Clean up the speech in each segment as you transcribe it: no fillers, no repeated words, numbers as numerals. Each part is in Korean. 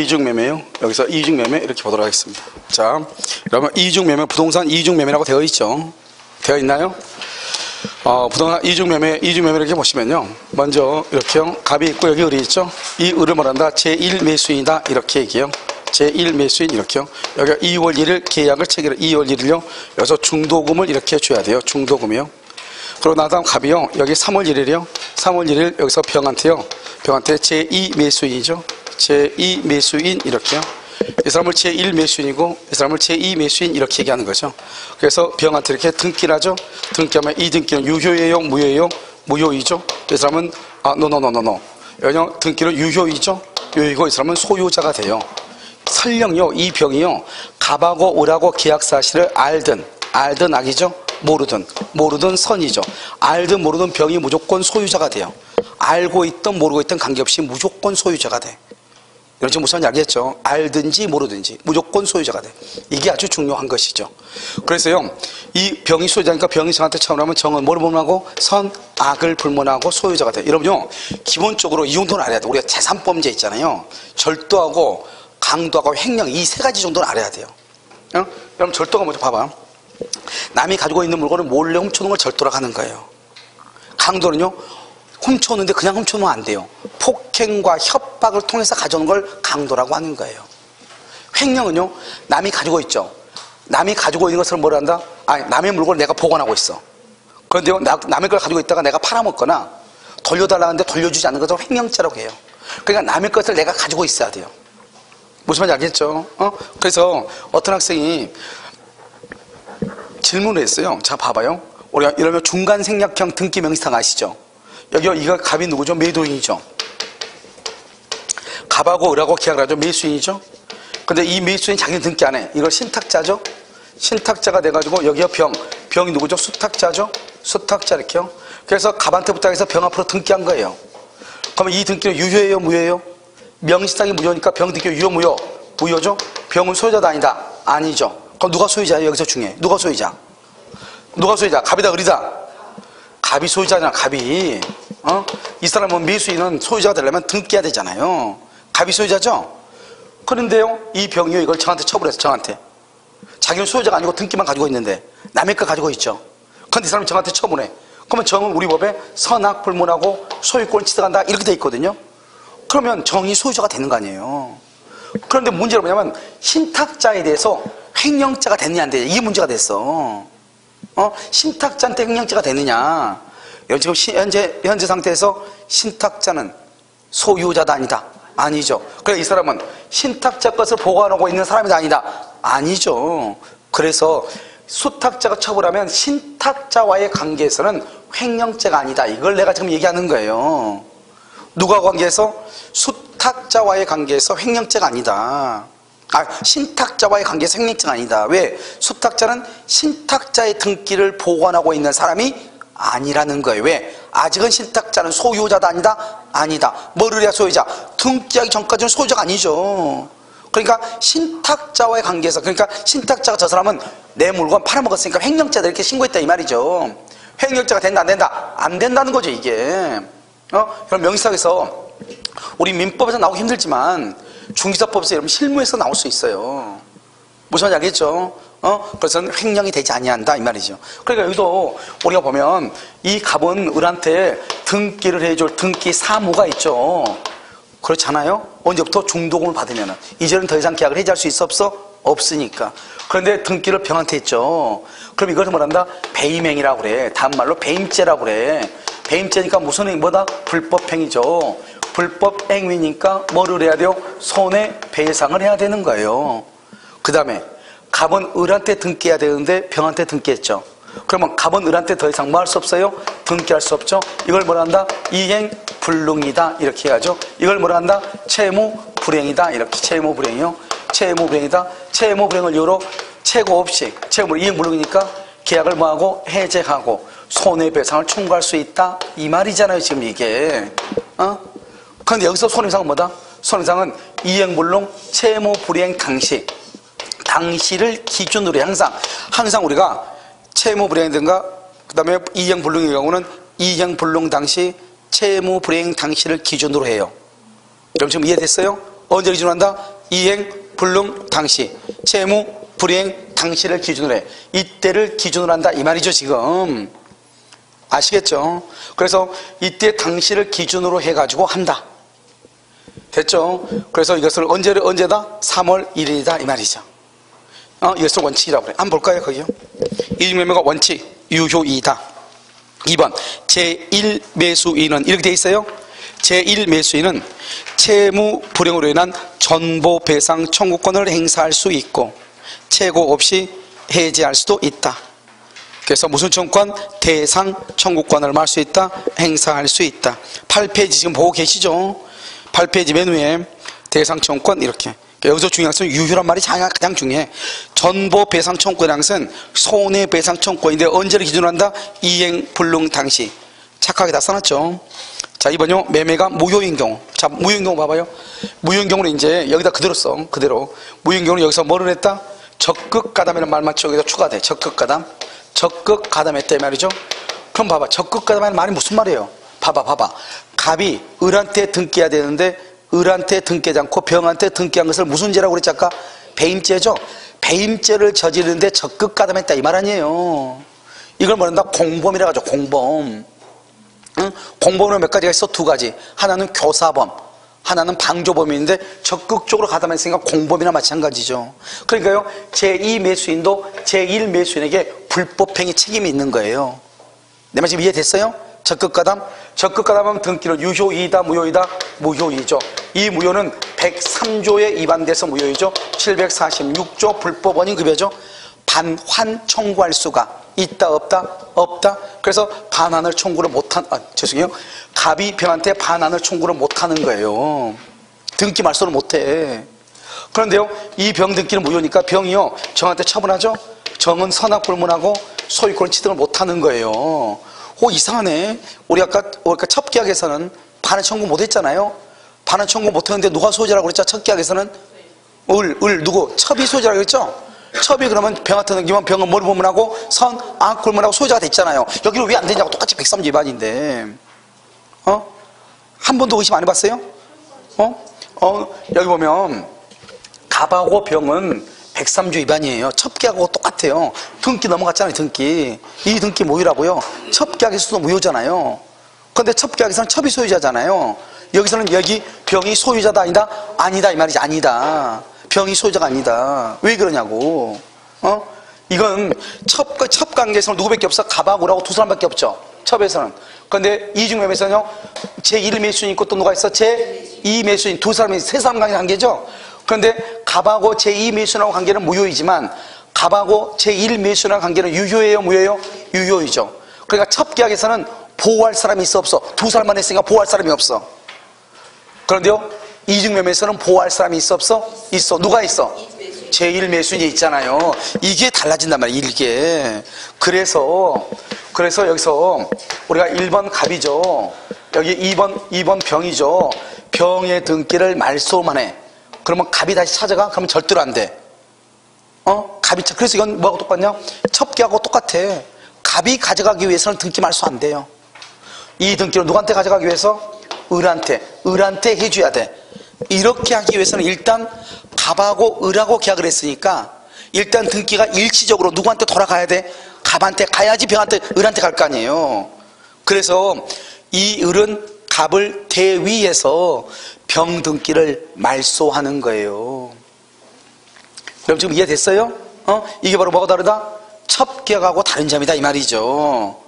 이중매매요. 여기서 이중매매 이렇게 보도록 하겠습니다. 자, 그러면 이중매매, 부동산 이중매매라고 되어 있죠. 되어 있나요? 부동산 이중매매 이렇게 보시면요. 먼저 이렇게요. 갑이 있고 여기 을이 있죠. 이 을을 뭐란다? 제1매수인이다. 이렇게 얘기해요. 제1매수인 이렇게요. 여기가 2월 1일 계약을 체결해. 2월 1일요. 여기서 중도금을 이렇게 줘야 돼요. 중도금이요. 그리고 나다음 갑이요. 여기 3월 1일이요. 3월 1일 여기서 병한테요. 병한테 제2매수인이죠. 제2매수인 이렇게요. 이 사람을 제1매수인이고 이 사람을 제2매수인 이렇게 얘기하는 거죠. 그래서 병한테 이렇게 등기를 하죠. 등기하면 이 등기는 유효예요? 무효예요? 무효이죠. 이 사람은 노노노노노. 여기는 등기는 유효이죠. 유효이고 이 사람은 소유자가 돼요. 설령요 이 병이요 갑하고 을하고 계약 사실을 알든 악이죠. 모르든 선이죠. 알든 모르든 병이 무조건 소유자가 돼요. 알고 있든 모르고 있든 관계없이 무조건 소유자가 돼. 이런 지금 무슨 말인지 알겠죠? 알든지 모르든지 무조건 소유자가 돼. 이게 아주 중요한 것이죠. 그래서요 이 병이 소유자니까 병이 정한테 처음 하면 정은 뭐를 불문하고 선, 악을 불문하고 소유자가 돼. 여러분요 기본적으로 이 정도는 알아야 돼. 우리가 재산범죄 있잖아요. 절도하고 강도하고 횡령 이 세 가지 정도는 알아야 돼요. 여러분 절도가 먼저 봐봐. 남이 가지고 있는 물건을 몰래 훔쳐놓은 걸 절도라고 하는 거예요. 강도는요 훔쳐오는데 그냥 훔쳐놓으면 안 돼요. 폭행과 협박을 통해서 가져오는 걸 강도라고 하는 거예요. 횡령은요 남이 가지고 있죠. 남이 가지고 있는 것을 뭐라 한다? 남의 물건을 내가 보관하고 있어. 그런데 남의 걸 가지고 있다가 내가 팔아먹거나 돌려달라는데 돌려주지 않는 것을 횡령죄라고 해요. 그러니까 남의 것을 내가 가지고 있어야 돼요. 무슨 말인지 알겠죠? 그래서 어떤 학생이 질문을 했어요. 자 봐봐요. 우리가 이러면 중간생략형 등기 명의상 아시죠? 여기 이거 갑이 누구죠? 매도인이죠. 갑하고 을하고 계약을 하죠. 매수인이죠. 근데 이 매수인 자기는 등기 안 해. 이걸 신탁자죠. 신탁자가 돼가지고 여기가 병이 누구죠? 수탁자죠. 수탁자 이렇게요. 그래서 갑한테 부탁해서 병 앞으로 등기한 거예요. 그러면 이 등기는 유효예요? 무효예요? 명의상이 무효니까 병 등기 유효 무효? 무효죠. 병은 소유자도 아니다. 아니죠. 그럼 누가 소유자예요? 여기서 중요해. 누가 소유자? 갑이다 을이다? 갑이 소유자잖아. 갑이 이 사람은 매수인은 소유자가 되려면 등기해야 되잖아요. 갑이 소유자죠. 그런데요 이 병이요 이걸 정한테 처분해서 정한테 자기는 소유자가 아니고 등기만 가지고 있는데 남의 거 가지고 있죠. 그런데 이 사람이 정한테 처분해. 그러면 정은 우리 법에 선악 불문하고 소유권 취득한다 이렇게 돼 있거든요. 그러면 정이 소유자가 되는 거 아니에요. 그런데 문제는 뭐냐면 신탁자에 대해서 횡령죄가 됐느냐 안 되느냐 이게 문제가 됐어. 신탁자한테 횡령죄가 되느냐. 지금 현재 상태에서 신탁자는 소유자도 아니다. 아니죠. 그래 이 사람은 신탁자 것을 보관하고 있는 사람이 아니다. 아니죠. 그래서 수탁자가 처벌하면 신탁자와의 관계에서는 횡령죄가 아니다. 이걸 내가 지금 얘기하는 거예요. 누가 관계에서? 수탁자와의 관계에서 횡령죄가 아니다. 신탁자와의 관계에서 횡령죄가 아니다. 왜? 수탁자는 신탁자의 등기를 보관하고 있는 사람이 아니라는 거예요. 왜? 아직은 신탁자는 소유자도 아니다? 아니다. 뭐를 해야 소유자? 등기하기 전까지는 소유자가 아니죠. 그러니까 신탁자와의 관계에서 그러니까 신탁자가 저 사람은 내 물건 팔아먹었으니까 횡령죄다 이렇게 신고했다 이 말이죠. 횡령죄가 된다 안 된다? 안 된다는 거죠 이게. 그럼 명의상에서 우리 민법에서 나오기 힘들지만 중개사법에서 여러분 실무에서 나올 수 있어요. 무슨 말인지 알겠죠? 그래서 횡령이 되지 아니한다 이 말이죠. 그러니까 여기도 우리가 보면 이 갑은 을한테 등기를 해줄 등기 사무가 있죠. 그렇잖아요. 언제부터? 중도금을 받으면 이제는 더 이상 계약을 해지할 수 있어 없어? 없으니까. 그런데 등기를 병한테 했죠. 그럼 이걸 뭐란다? 배임행위라고 그래. 다른 말로 배임죄라고 그래. 배임죄니까 무슨 행위? 뭐다? 불법행위죠. 불법행위니까 뭐를 해야 돼요? 손해배상을 해야 되는 거예요. 그 다음에 갑은 을한테 등기해야 되는데 병한테 등기했죠. 그러면 갑은 을한테 더 이상 뭐 할 수 없어요? 등기할 수 없죠. 이걸 뭐라 한다? 이행불능이다 이렇게 해야죠. 이걸 뭐라 한다? 채무불행이다 이렇게. 채무불행이요. 채무불행이다. 채무불행을 이유로 채고 없이 채무를 이행불능이니까 계약을 뭐하고 해제하고 손해배상을 청구할 수 있다 이 말이잖아요 지금 이게. 그런데 여기서 손해배상은 뭐다? 손해배상은 이행불능 채무불이행 당시를 기준으로 항상 우리가 채무불이행든가 그 다음에 이행불능의 경우는 이행불능 당시 채무불이행 당시를 기준으로 해요. 여러분 지금 이해됐어요? 언제 기준한다? 이행 불능 당시, 채무 불이행 당시를 기준으로 해. 이때를 기준으로 한다 이 말이죠. 지금 아시겠죠? 그래서 이때 당시를 기준으로 해가지고 한다. 됐죠? 그래서 이것을 언제다? 3월 1일이다 이 말이죠. 이것을 원칙이라고 그래. 한번 볼까요? 거기요. 이중매매가 원칙 유효이다. 2번 제1매수인은 이렇게 돼 있어요. 제1매수인은 채무 불이행으로 인한 전보배상 청구권을 행사할 수 있고 채고 없이 해지할 수도 있다. 그래서 무슨 청구권? 대상 청구권을 할 수 있다. 행사할 수 있다. 8페이지 지금 보고 계시죠? 8페이지 맨 위에 대상 청구권 이렇게. 여기서 중요한 것은 유효란 말이 가장 중요해. 전보배상 청구권이라는 것은 손해배상 청구권인데 언제를 기준으로 한다? 이행 불능 당시. 착하게 다 써놨죠. 자, 이번요. 매매가 무효인 경우. 자, 무효인 경우 봐봐요. 무효인 경우는 이제 여기다 그대로 써. 그대로. 무효인 경우는 여기서 뭐를 했다? 적극가담이라는 말 맞죠? 여기다 추가돼. 적극가담. 적극가담했다 이 말이죠. 그럼 봐봐. 적극가담이라는 말이 무슨 말이에요? 봐봐. 갑이 을한테 등기해야 되는데 을한테 등기하지 않고 병한테 등기한 것을 무슨 죄라고 그랬지 아까? 배임죄죠. 배임죄를 저지르는데 적극가담했다 이 말 아니에요. 이걸 뭐란다? 공범이라고 하죠. 공범. 응? 공범은 몇 가지가 있어? 2가지. 하나는 교사범, 하나는 방조범인데 적극적으로 가담했으니까 공범이나 마찬가지죠. 그러니까요, 제2매수인도 제1매수인에게 불법행위 책임이 있는 거예요. 내 말 지금 이해됐어요? 적극가담? 적극가담하면 등기는 유효이다 무효이다? 무효이죠. 이 무효는 103조에 위반돼서 무효이죠. 746조 불법원인 급여죠. 반환 청구할 수가 있다 없다? 없다. 그래서 반환을 청구를 못한 죄송해요. 갑이 병한테 반환을 청구를 못하는 거예요. 등기 말소를 못해. 그런데요, 이 병 등기는 무효니까 병이요 정한테 처분하죠. 정은 선악불문하고 소유권을 취득을 못하는 거예요. 이상하네. 우리 아까 첩계약에서는 반환 청구 못했잖아요. 반환 청구 못했는데 누가 소유자라고 그랬죠? 첩계약에서는 누구? 첩이 소유자라고 그랬죠? 첩이 그러면 병한테 넘기면 병은 뭘 불문하고 선악불문하고 소유자가 됐잖아요. 여기는 왜 안 되냐고. 똑같이 103조 위반인데 한 번도 의심 안 해봤어요? 여기 보면 갑하고 병은 103조 위반이에요. 첩계하고 똑같아요. 등기 넘어갔잖아요. 등기. 이 등기 무효라고요. 첩계약에서도 무효잖아요. 그런데 첩계약에서는 첩이 소유자잖아요. 여기서는 여기 병이 소유자다 아니다? 아니다 이 말이지. 아니다. 병이 소유자가 아니다. 왜 그러냐고. 이건 첩 관계에서는 누구밖에 없어? 갑하고라고 2사람밖에 없죠. 첩에서는. 그런데 이중매매에서는요, 제1매수인 있고 또 누가 있어? 제2매수인 2사람이 3사람 관계죠. 그런데 갑하고 제2매수인하고 관계는 무효이지만 갑하고 제1매수인하고 관계는 유효예요 무효예요? 유효이죠. 그러니까 첩계약에서는 보호할 사람이 있어 없어? 2사람만 했으니까 보호할 사람이 없어. 그런데요, 이중매매에서는 보호할 사람이 있어 없어? 있어. 누가 있어? 제1매수인이 있잖아요. 이게 달라진단 말이에요. 이게. 그래서 여기서 우리가 1번 갑이죠. 여기 2번 병이죠. 병의 등기를 말소만 해. 그러면 갑이 다시 찾아가? 그러면 절대로 안 돼. 그래서 이건 뭐하고 똑같냐? 첩계하고 똑같아. 갑이 가져가기 위해서는 등기 말소 안 돼요. 이 등기를 누구한테 가져가기 위해서? 을한테 해줘야 돼. 이렇게 하기 위해서는 일단 갑하고 을하고 계약을 했으니까 일단 등기가 일시적으로 누구한테 돌아가야 돼? 갑한테 가야지 병한테 을한테 갈 거 아니에요. 그래서 이 을은 갑을 대위해서 병 등기를 말소하는 거예요. 여러분 지금 이해됐어요? 이게 바로 뭐가 다르다? 첩계약하고 다른 점이다 이 말이죠.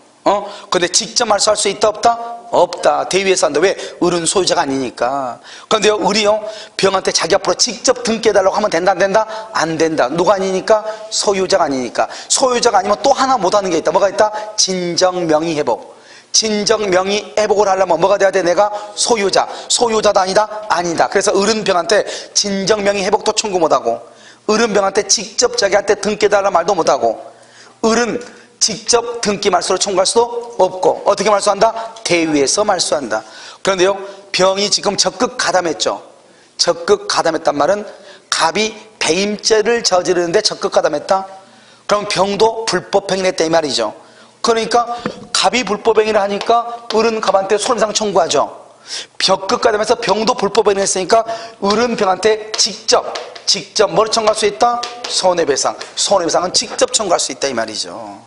근데 직접 말소할 수 있다 없다? 없다. 대위에서 한다. 왜? 을은 소유자가 아니니까. 그런데요, 을이요 병한테 자기 앞으로 직접 등기해달라고 하면 된다 안 된다? 안 된다. 누가 아니니까? 소유자가 아니니까. 소유자가 아니면 또 하나 못하는 게 있다. 뭐가 있다? 진정명의회복. 진정명의회복을 하려면 뭐가 돼야 돼? 내가 소유자다 아니다? 아니다. 그래서 을은 병한테 진정명의회복도 청구 못하고, 을은 병한테 직접 자기한테 등기해달라는 말도 못하고, 을은 직접 등기 말소를 청구할 수도 없고, 어떻게 말소한다? 대위에서 말소한다. 그런데요, 병이 지금 적극 가담했죠. 적극 가담했단 말은 갑이 배임죄를 저지르는데 적극 가담했다? 그럼 병도 불법행위를 했다 이 말이죠. 그러니까 갑이 불법행위를 하니까 을은 갑한테 손해상 청구하죠. 적극 가담해서 병도 불법에 했으니까 을은병한테 직접 뭐를 청구할 수 있다? 손해배상. 손해배상은 직접 청구할 수 있다 이 말이죠.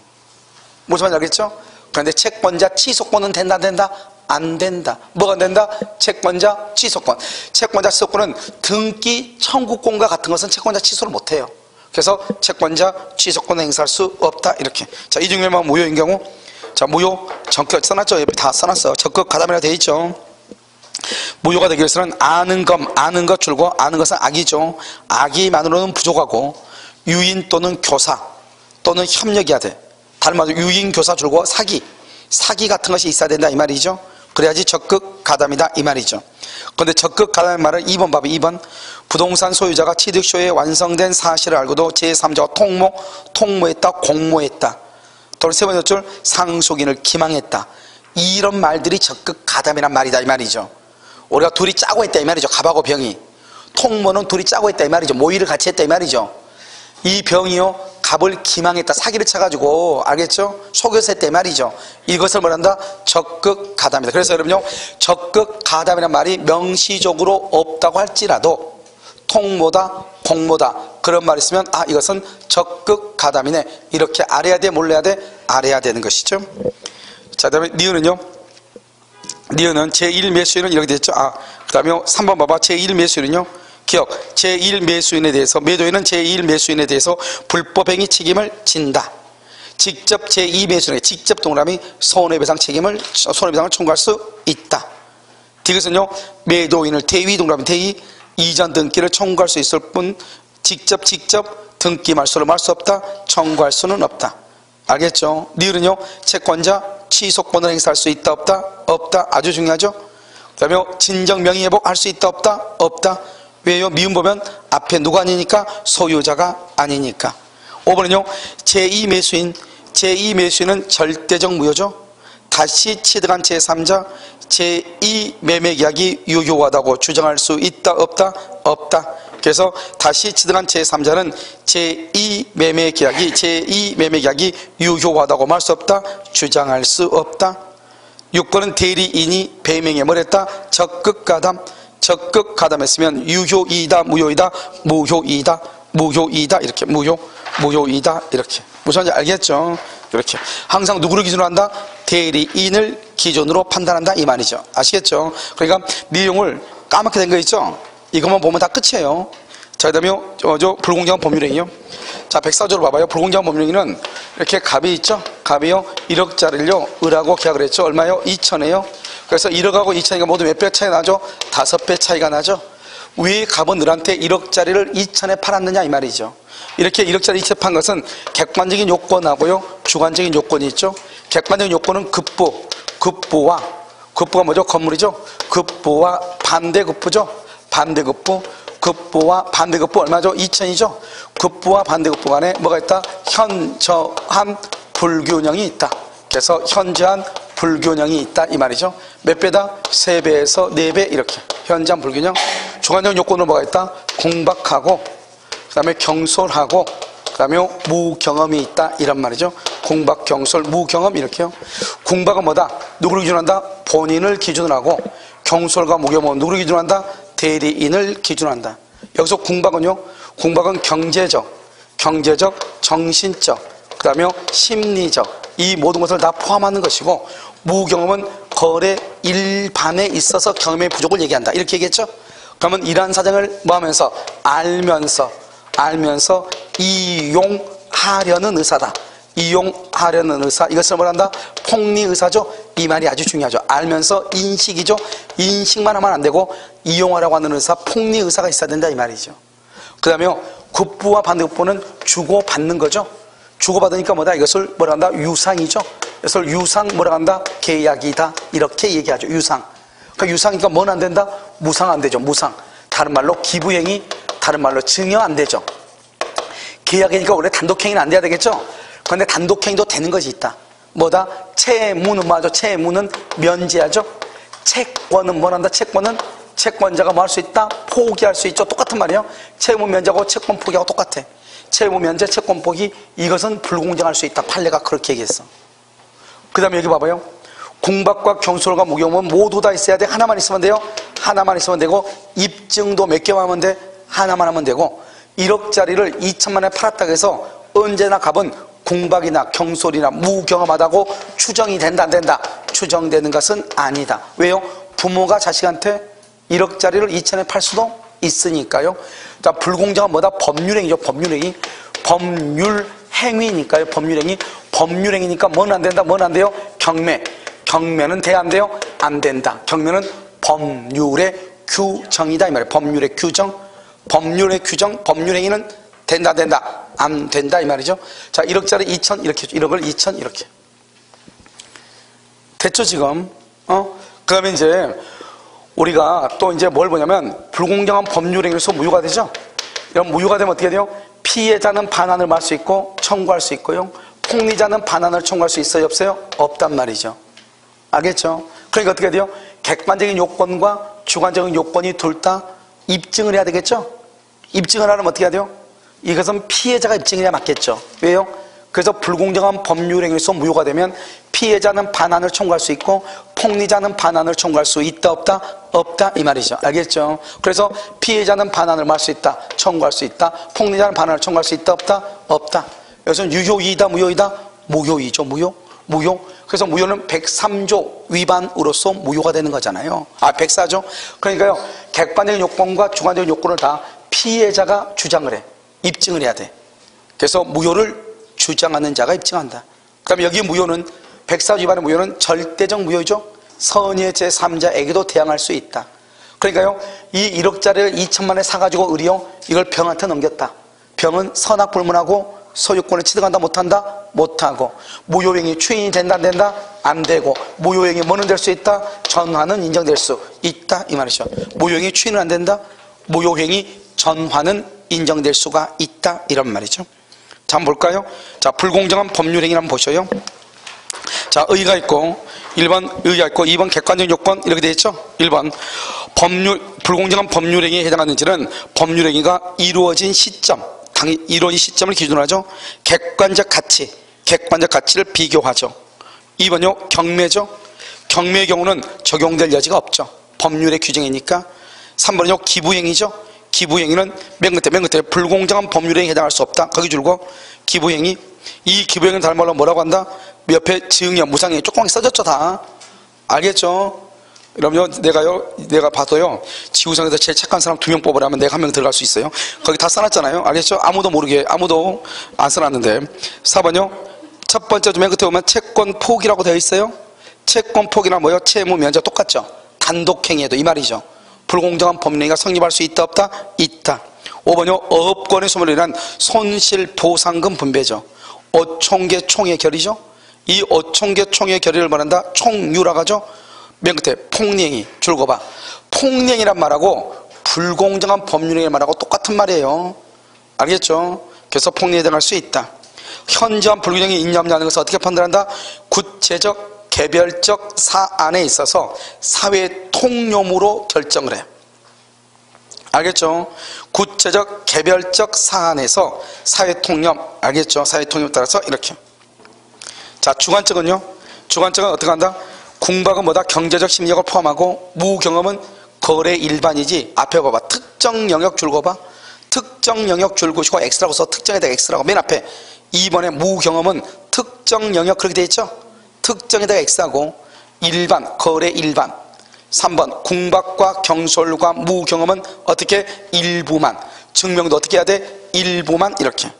무슨 말인지 알겠죠? 그런데 채권자 취소권은 된다 안 된다? 안 된다. 뭐가 안 된다? 채권자 취소권. 채권자 취소권은 등기 청구권과 같은 것은 채권자 취소를 못해요. 그래서 채권자 취소권을 행사할 수 없다 이렇게. 자, 이 중에만 무효인 경우, 자, 무효 적극 써놨죠? 옆에 다 써놨어요. 적극 가담이라 되어 있죠. 무효가 되기 위해서는 아는 것 줄고, 아는 것은 악이죠. 악이만으로는 부족하고 유인 또는 교사 또는 협력해야 돼. 다른 말로 유인 교사 줄고 사기 같은 것이 있어야 된다 이 말이죠. 그래야지 적극 가담이다 이 말이죠. 그런데 적극 가담의 말은 2번 봐봐. 2번 부동산 소유자가 취득쇼에 완성된 사실을 알고도 제3자와 통모했다 공모했다 또는 세 번째 줄 상속인을 기망했다. 이런 말들이 적극 가담이란 말이다 이 말이죠. 우리가 둘이 짜고 했다 이 말이죠. 갑하고 병이. 통모는 둘이 짜고 했다 이 말이죠. 모의를 같이 했다 이 말이죠. 이 병이요 갑을 기망했다. 사기를 쳐가지고, 알겠죠? 속여서 했다 이 말이죠. 이것을 뭐란다? 적극 가담이다. 그래서 여러분요, 적극 가담이라는 말이 명시적으로 없다고 할지라도 통모다 공모다 그런 말이 있으면 아 이것은 적극 가담이네 이렇게 알아야 돼 몰라야 돼? 알아야 되는 것이죠. 자, 그 다음에 니은은요, 니은은 제1매수인은 이렇게 됐죠. 그 다음에 3번 봐봐. 제1매수인은요, 기억, 제1매수인에 대해서, 매도인은 제1매수인에 대해서 불법행위 책임을 진다. 직접 제2매수인에게 직접 동그라미 손해배상을 청구할 수 있다. 디귿은요, 매도인을 대위 동그라미 대위 이전 등기를 청구할 수 있을 뿐 직접 등기 말소를 할 수 없다. 청구할 수는 없다. 알겠죠? 니은은요, 채권자 취소권을 행사할 수 있다 없다? 없다. 아주 중요하죠. 그 다음에 진정 명의회복 할 수 있다 없다? 없다. 왜요? 미음 보면 앞에 누가 아니니까? 소유자가 아니니까. 5번은요, 제2매수인은 절대적 무효죠. 다시 취득한 제3자 제2매매계약이 유효하다고 주장할 수 있다 없다? 없다. 그래서 다시 취득한 제3자는 제2매매계약이 유효하다고 말할 수 없다? 주장할 수 없다. 6번은 대리인이 배명에 뭘 했다? 적극 가담했으면 유효이다 무효이다? 무효이다 이렇게. 무효이다 이렇게. 무슨 말인지 알겠죠? 이렇게. 항상 누구를 기준으로 한다? 대리인을 기준으로 판단한다 이 말이죠. 아시겠죠? 그러니까 내용을 까맣게 된 거 있죠? 이것만 보면 다 끝이에요. 자, 그 다음에 불공정한 법률행위요. 자, 104조를 봐봐요. 불공정한 법률행위는 이렇게 갑이 있죠? 갑이요 1억짜리를요 을하고 계약을 했죠. 얼마요? 2천에요. 그래서 1억하고 2천이니까 모두 몇 배 차이가 나죠? 5배 차이가 나죠. 왜 갑은 을한테 1억짜리를 2천에 팔았느냐 이 말이죠. 이렇게 1억짜리 2천에 판 것은 객관적인 요건하고요 주관적인 요건이 있죠. 객관적인 요건은 급부가 뭐죠? 건물이죠. 급부와 반대급부죠. 급부와 반대급부 얼마죠? 2천이죠. 급부와 반대급부 간에 뭐가 있다? 현저한 불균형이 있다. 그래서 현저한 불균형이 있다 이 말이죠. 몇 배다? 3배에서 4배 이렇게. 현저한 불균형. 주관적인 요건으로 뭐가 있다? 공박하고 그 다음에 경솔하고 그 다음에 무경험이 있다 이런 말이죠. 공박, 경솔, 무경험 이렇게요. 공박은 뭐다? 누구를 기준한다? 본인을 기준으로 하고 경솔과 무경험은 누구를 기준으로 한다? 대리인을 기준으로 한다. 여기서 공박은요, 공박은 경제적, 정신적, 그 다음에 심리적 이 모든 것을 다 포함하는 것이고 무경험은 거래 일반에 있어서 경험의 부족을 얘기한다 이렇게 얘기했죠. 그러면 이러한 사정을 뭐 하면서? 알면서 이용하려는 의사다. 이용하려는 의사, 이것을 뭐란다? 폭리의사죠. 이 말이 아주 중요하죠. 알면서 인식이죠. 인식만 하면 안 되고 이용하려고 하는 의사, 폭리의사가 있어야 된다 이 말이죠. 그 다음에 급부와 반대급부는 주고받는 거죠. 주고받으니까 뭐다? 이것을 뭐라 한다? 유상이죠. 이것을 유상 뭐라 한다? 계약이다 이렇게 얘기하죠. 유상. 그러니까 유상이니까 뭐는 안 된다? 무상 안 되죠. 무상. 다른 말로 기부행위, 다른 말로 증여 안 되죠. 계약이니까 원래 단독행위는 안 돼야 되겠죠. 그런데 단독행위도 되는 것이 있다. 뭐다? 채무는 뭐죠? 채무는 면제하죠. 채권은 뭐란다? 채권은 채권자가 뭐 할 수 있다? 포기할 수 있죠. 똑같은 말이에요. 채무 면제하고 채권 포기하고 똑같아. 채무 면제, 채권 포기, 이것은 불공정할 수 있다. 판례가 그렇게 얘기했어. 그 다음에 여기 봐봐요. 공박과 경솔과 무경험은 모두 다 있어야 돼. 하나만 있으면 돼요. 하나만 있으면 되고, 입증도 몇 개만 하면 돼. 하나만 하면 되고, 1억짜리를 2천만 원에 팔았다고 해서 언제나 값은 공박이나 경솔이나 무경험하다고 추정이 된다 안 된다? 추정되는 것은 아니다. 왜요? 부모가 자식한테 1억짜리를 2천에 팔 수도 있으니까요. 자, 불공정은 뭐다? 법률행위죠. 법률행위. 법률행위니까요. 법률행위. 법률행위니까 뭐는 안 된다? 뭐는 안 돼요? 경매. 경매는 돼야 안 돼요? 안 된다. 경매는 법률의 규정이다 이 말이에요. 법률의 규정. 법률의 규정. 법률행위는 된다 안 된다? 안 된다 이 말이죠. 자, 1억짜리 2천 이렇게, 1억을 2천 이렇게. 됐죠 지금? 그 다음에 이제 우리가 또 이제 뭘 보냐면, 불공정한 법률행위로서 무효가 되죠. 이런 무효가 되면 어떻게 돼요? 피해자는 반환을 받을 수 있고 청구할 수 있고요, 폭리자는 반환을 청구할 수 있어요 없어요? 없단 말이죠. 알겠죠? 그러니까 어떻게 돼요? 객관적인 요건과 주관적인 요건이 둘 다 입증을 해야 되겠죠? 입증을 하려면 어떻게 해야 돼요? 이것은 피해자가 입증을 해야 맞겠죠. 왜요? 그래서 불공정한 법률행위로서 무효가 되면 피해자는 반환을 청구할 수 있고 폭리자는 반환을 청구할 수 있다 없다? 없다 이 말이죠. 알겠죠? 그래서 피해자는 반환을 받을 수 있다, 청구할 수 있다. 폭리자는 반환을 청구할 수 있다 없다? 없다. 여기서는 유효이다 무효이다? 무효이죠. 무효. 그래서 무효는 103조 위반으로서 무효가 되는 거잖아요. 104조. 그러니까요, 객관적인 요건과 주관적인 요건을 다 피해자가 주장을 해. 입증을 해야 돼. 그래서 무효를 주장하는 자가 입증한다. 그 다음에 여기 무효는, 104조 위반의 무효는 절대적 무효죠. 선의의 제3자에게도 대항할 수 있다. 그러니까요, 이 1억짜리를 2천만 원에 사가지고 의리요, 이걸 병한테 넘겼다. 병은 선악불문하고 소유권을 취득한다 못한다? 못하고. 무효행위 추인이 된다 안 된다? 안 되고. 무효행위 뭐는 될 수 있다? 전환은 인정될 수 있다 이 말이죠. 무효행위 추인은 안 된다? 무효행위 전환은 인정될 수가 있다 이런 말이죠. 자, 한번 볼까요? 자, 불공정한 법률행위를 한번 보셔요. 자, 의의가 있고 1번 의의가 있고 2번 객관적 요건 이렇게 되어 있죠. 1번 불공정한 법률행위에 해당하는지는 법률행위가 이루어진 시점, 이루어진 시점을 기준으로 하죠. 객관적 가치를 비교하죠. 2번요 경매죠. 경매의 경우는 적용될 여지가 없죠. 법률의 규정이니까. 3번은요 기부행위죠. 기부행위는 맨 끝에 불공정한 법률행위에 해당할 수 없다. 거기 줄고 기부행위. 이 기부행위는 다른 말로 뭐라고 한다? 옆에 증여, 무상행위 조그맣게 써졌죠 다. 알겠죠? 그러면 내가 봐도요, 지구상에서 제일 착한 사람 2명 뽑으라면 내가 1명 들어갈 수 있어요. 거기 다 써놨잖아요. 알겠죠? 아무도 모르게, 아무도 안 써놨는데. 4번요 첫 번째 맨 끝에 보면 채권 포기라고 되어 있어요. 채권 포기나 뭐요? 채무 면제 똑같죠. 단독행위에도 이 말이죠. 불공정한 법률행위가 성립할 수 있다 없다? 있다. 5번요 어업권의 소멸로 인한 손실보상금 분배죠. 어총계 총의 결의죠. 이 어총계 총의 결의를 말한다? 총유라고 하죠. 맨 끝에 폭리행위 줄거봐. 폭리행위란 말하고 불공정한 법률행위를 말하고 똑같은 말이에요. 알겠죠? 그래서 폭리에 해당할 수 있다. 현저한 불균형이 있냐 없냐는 것을 어떻게 판단한다? 구체적 개별적 사안에 있어서 사회 통념으로 결정을 해. 알겠죠? 구체적 개별적 사안에서 사회 통념, 알겠죠? 사회 통념에 따라서 이렇게. 자, 주관적은요? 주관적은 어떻게 한다? 공박은 뭐다? 경제적 심리력을 포함하고, 무경험은 거래 일반이지. 앞에 봐봐. 특정 영역 줄거봐. 특정 영역 줄고시고 X라고 써. 특정에다 X라고 맨 앞에. 2번에 무경험은 특정 영역 그렇게 돼 있죠? 특정에다가 X하고 일반, 거래 일반. 3번 공박과 경솔과 무경험은 어떻게? 일부만. 증명도 어떻게 해야 돼? 일부만 이렇게.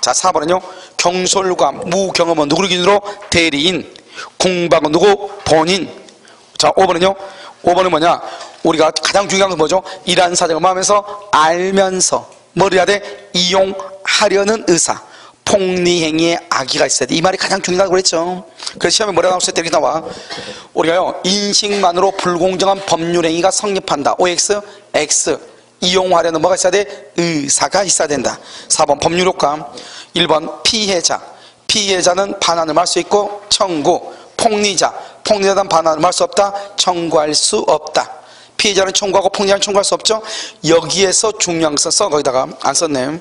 자, 4번은요 경솔과 무경험은 누구를 기준으로? 대리인. 공박은 누구? 본인. 자, 5번은요 5번은 뭐냐? 우리가 가장 중요한 건 뭐죠? 이러한 사정을 마음에서 알면서 뭘 해야 돼? 이용하려는 의사. 폭리행위에 악의가 있어야 돼. 이 말이 가장 중요하다고 그랬죠. 그래서 시험에 뭐라고 나왔을 때 이렇게 나와. 우리가요 인식만으로 불공정한 법률행위가 성립한다. OX, X. 이용하려는 뭐가 있어야 돼? 의사가 있어야 된다. 4번 법률효과. 1번 피해자. 피해자는 반환을 할 수 있고 청구. 폭리자는 반환을 할 수 없다. 청구할 수 없다. 피해자는 청구하고 폭리자는 청구할 수 없죠. 여기에서 중요한 것을 써. 거기다가 안 썼네.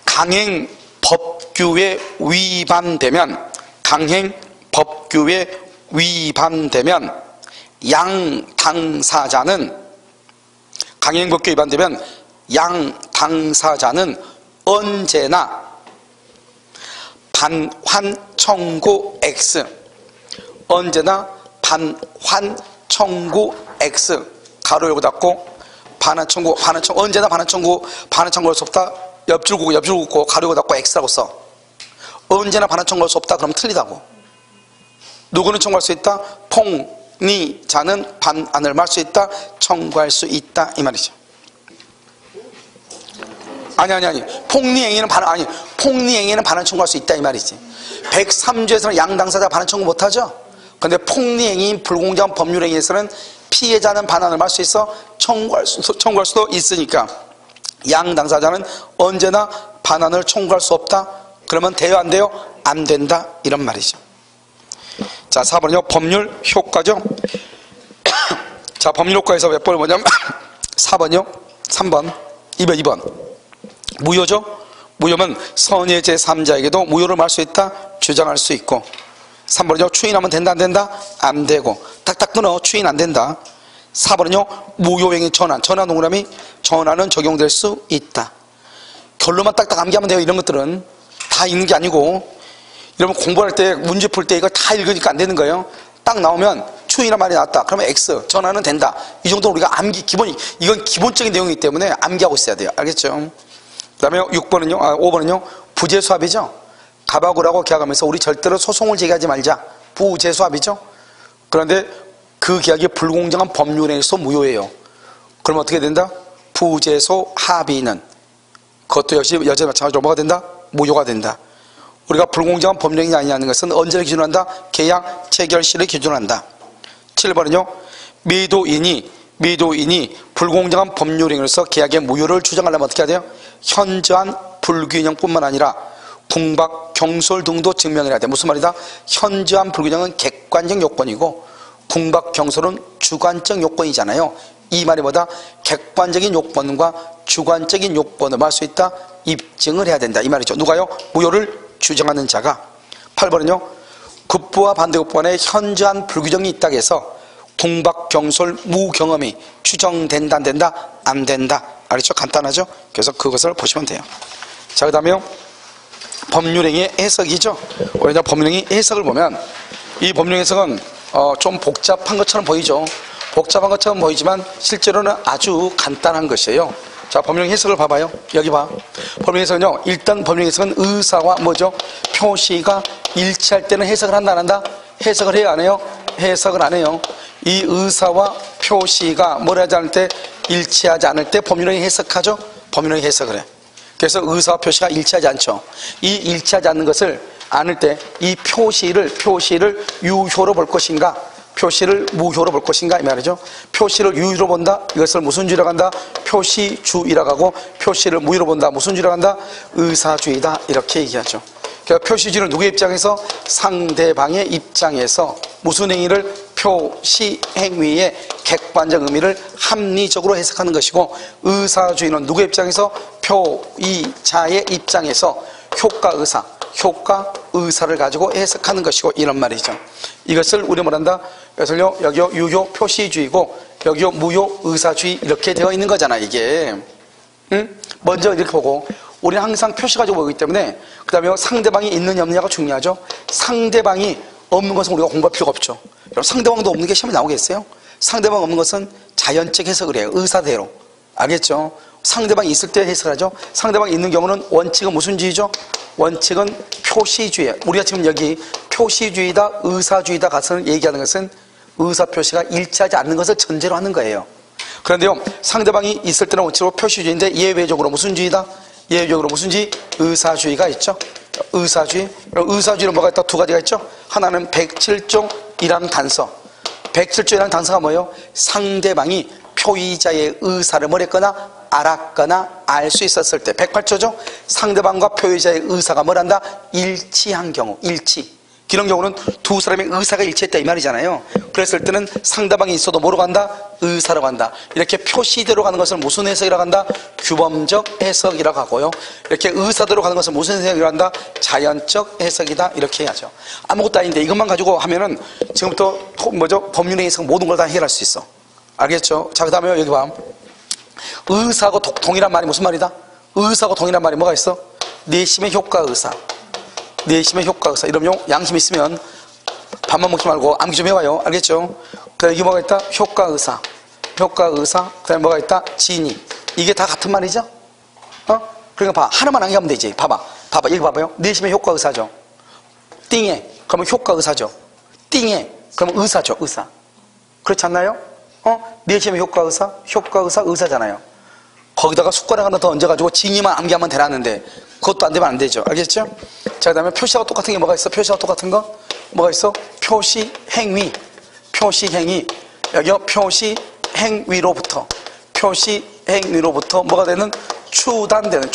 강행 법규에 위반되면 법규에 위반되면 양 당사자는 강행법규에 위반되면 양 당사자는 언제나 반환 청구 X, 언제나 반환 청구 X, 가로 열고 닫고 반환 청구, 언제나 반환 청구할 수 없다. 옆줄 긋고 가로 열고 닫고 X라고 써. 언제나 반환 청구할 수 없다. 그럼 틀리다고. 누구는 청구할 수 있다? 폭리자는 반환을 말 수 있다. 청구할 수 있다. 이 말이죠. 아니. 폭리행위는 반환 청구할 수 있다. 이 말이지. 103조에서는 양당사자 반환 청구 못하죠? 근데 폭리행위인 불공정한 법률행위에서는 피해자는 반환을 말 수 있어. 청구할 수도 있으니까 양당사자는 언제나 반환을 청구할 수 없다. 그러면 돼요, 안 돼요? 안 된다. 이런 말이죠. 자, 4번은요, 법률 효과죠. 자, 법률 효과에서 몇 번을 뭐냐면 4번이요, 3번, 2번. 무효죠? 무효면 선의 제3자에게도 무효를 말 수 있다. 주장할 수 있고. 3번은요, 추인하면 된다, 안 된다? 안 되고. 딱딱 끊어. 추인 안 된다. 4번은요, 무효행위 전환. 전환 동그라미, 전환은 적용될 수 있다. 결론만 딱딱 암기하면 돼요. 이런 것들은 다 읽는 게 아니고, 여러분 공부할 때 문제 풀 때 이거 다 읽으니까 안 되는 거예요. 딱 나오면 추인이란 말이 나왔다. 그러면 X, 전환은 된다. 이 정도 우리가 이건 기본적인 내용이기 때문에 암기하고 있어야 돼요. 알겠죠? 그 다음에 5번은요, 부재수합이죠. 갑하구라고 계약하면서 우리 절대로 소송을 제기하지 말자. 부재수합이죠. 그런데 그 계약이 불공정한 법률행위로서 무효예요. 그럼 어떻게 된다? 부재소 합의는, 그것도 역시 여전히 마찬가지로 뭐가 된다? 무효가 된다. 우리가 불공정한 법률행위 아니냐는 것은 언제를 기준한다? 계약 체결시를 기준한다. 7번은요, 미도인이 불공정한 법률행위로서 계약의 무효를 주장하려면 어떻게 해야 돼요? 현저한 불균형뿐만 아니라 궁박, 경솔 등도 증명을 해야 돼. 무슨 말이다? 현저한 불균형은 객관적 요건이고 궁박, 경솔은 주관적 요건이잖아요. 이 말이 뭐다? 객관적인 요건과 주관적인 요건을 말 수 있다. 입증을 해야 된다. 이 말이죠. 누가요? 무효를 주장하는 자가. 8번은요, 급부와 반대급부 간에 현저한 불균형이 있다고 해서 궁박, 경솔, 무경험이 추정된다, 안 된다? 안 된다. 알겠죠? 간단하죠? 그래서 그것을 보시면 돼요. 자, 그 다음에요, 법률행위의 해석이죠. 왜냐하면 법률행위 해석을 보면 이 법률 해석은 좀 복잡한 것처럼 보이죠. 복잡한 것처럼 보이지만 실제로는 아주 간단한 것이에요. 자, 법률 해석을 봐봐요. 여기 봐. 법률 해석은요, 일단 법률 해석은 의사와 뭐죠? 표시가 일치할 때는 해석을 한다, 안 한다? 해석을 해요, 안 해요? 해석을 안 해요. 이 의사와 표시가 뭘 하지 않을 때, 일치하지 않을 때 법률행위 해석하죠? 법률행위 해석을 해. 그래서 의사와 표시가 일치하지 않죠. 이 일치하지 않는 것을 않을 때 이 표시를 유효로 볼 것인가, 표시를 무효로 볼 것인가, 이 말이죠. 표시를 유효로 본다. 이것을 무슨 주의라고 한다? 표시주의라고 하고, 표시를 무효로 본다. 무슨 주의라고 한다? 의사주의다. 이렇게 얘기하죠. 그러니까 표시주의는 누구의 입장에서? 상대방의 입장에서 무슨 행위를? 표시 행위의 객관적 의미를 합리적으로 해석하는 것이고, 의사주의는 누구의 입장에서? 표의자의 입장에서 효과 의사를 가지고 해석하는 것이고, 이런 말이죠. 이것을 우리 뭐란다? 그래서요, 여기요 유효 표시주의고 여기요 무효 의사주의 이렇게 되어 있는 거잖아, 이게. 응? 먼저 이렇게 보고, 우리는 항상 표시 가지고 보기 때문에, 그 다음에 상대방이 있느냐 없느냐가 중요하죠. 상대방이 없는 것은 우리가 공부할 필요가 없죠. 여러분, 상대방도 없는 게 시험에 나오겠어요? 상대방 없는 것은 자연적 해석을 해요. 의사대로. 알겠죠? 상대방이 있을 때 해석을 하죠. 상대방이 있는 경우는 원칙은 무슨 주의죠? 원칙은 표시주의예요. 우리가 지금 여기 표시주의다, 의사주의다 가서 얘기하는 것은 의사표시가 일치하지 않는 것을 전제로 하는 거예요. 그런데요, 상대방이 있을 때는 원칙으로 표시주의인데 예외적으로 무슨 주의다? 예외적으로 무슨 주의? 의사주의가 있죠. 의사주의. 의사주의는 뭐가 있다? 두 가지가 있죠. 하나는 107조이라는 단서. 107조이라는 단서가 뭐예요? 상대방이 표의자의 의사를 뭐랬거나 알았거나 알 수 있었을 때. 108조죠. 상대방과 표의자의 의사가 뭐란다? 일치한 경우. 일치. 이런 경우는 두 사람의 의사가 일치했다 이 말이잖아요. 그랬을 때는 상대방이 있어도 뭐로 간다? 의사로 간다. 이렇게 표시대로 가는 것을 무슨 해석이라고 한다? 규범적 해석이라고 하고요. 이렇게 의사대로 가는 것을 무슨 해석이라고 한다? 자연적 해석이다. 이렇게 해야죠. 아무것도 아닌데 이것만 가지고 하면은 지금부터 법률의 해석 모든 걸 다 해결할 수 있어. 알겠죠? 자, 그 다음에 여기 봐. 의사하고 동일한 말이 무슨 말이다? 의사하고 동일한 말이 뭐가 있어? 내심의 효과 의사. 내심의 효과 의사. 이러면 양심 있으면 밥만 먹지 말고 암기 좀 해와요. 알겠죠? 그 다음에 여기 뭐가 있다? 효과 의사. 효과 의사. 그 다음에 뭐가 있다? 진의. 이게 다 같은 말이죠? 그러니까 봐. 하나만 암기하면 되지. 봐봐. 여기 봐봐요. 내심의 효과 의사죠. 띵해. 그러면 효과 의사죠. 띵해. 그러면 의사죠. 의사. 그렇지 않나요? 내심의 효과 의사. 효과 의사. 의사잖아요. 거기다가 숟가락 하나 더 얹어가지고 진의만 암기하면 되라는데 그것도 안 되면 안 되죠. 알겠죠? 자, 그 다음에 표시하고 똑같은 게 뭐가 있어? 표시하고 똑같은 거? 뭐가 있어? 표시, 행위. 표시, 행위. 여기요. 표시, 행위로부터. 표시, 행위로부터 뭐가 되는? 추단되는,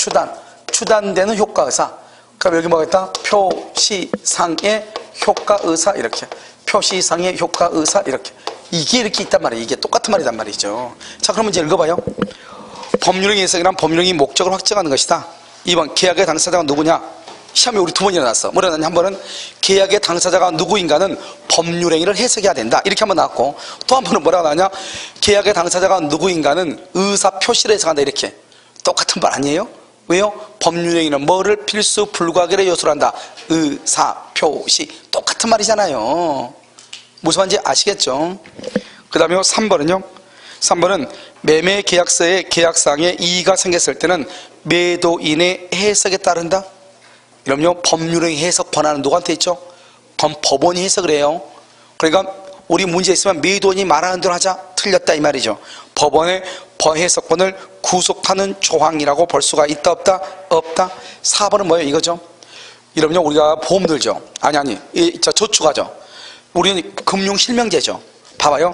추단되는 효과의사. 그럼 여기 뭐가 있다? 표시상의 효과의사. 이렇게. 표시상의 효과의사. 이렇게. 이게 이렇게 있단 말이에요. 이게 똑같은 말이란 말이죠. 자, 그러면 이제 읽어봐요. 법률의 해석이란 법률의 목적을 확정하는 것이다. 2번 계약의 당사자가 누구냐? 시험에 우리 두 번 일어났어. 뭐라 하냐? 한 번은 계약의 당사자가 누구인가는 법률행위를 해석해야 된다. 이렇게 한 번 나왔고 또 한 번은 뭐라고 하냐? 계약의 당사자가 누구인가는 의사표시를 해석한다. 이렇게. 똑같은 말 아니에요? 왜요? 법률행위는 뭐를 필수 불가결의 요소로 한다? 의사표시. 똑같은 말이잖아요. 무슨 말인지 아시겠죠? 그 다음에 3번은요. 3번은 매매 계약서의 계약상에 이의가 생겼을 때는 매도인의 해석에 따른다. 이러면 법률의 해석 권한은 누구한테 있죠? 그럼 법원이 해석을 해요. 그러니까 우리 문제 있으면 매도인이 말하는 대로 하자. 틀렸다 이 말이죠. 법원의 해석권을 구속하는 조항이라고 볼 수가 있다 없다? 없다. 4번은 뭐예요? 이거죠. 이러면 우리가 보험 들죠. 아니 저축하죠. 우리는 금융실명제죠. 봐봐요.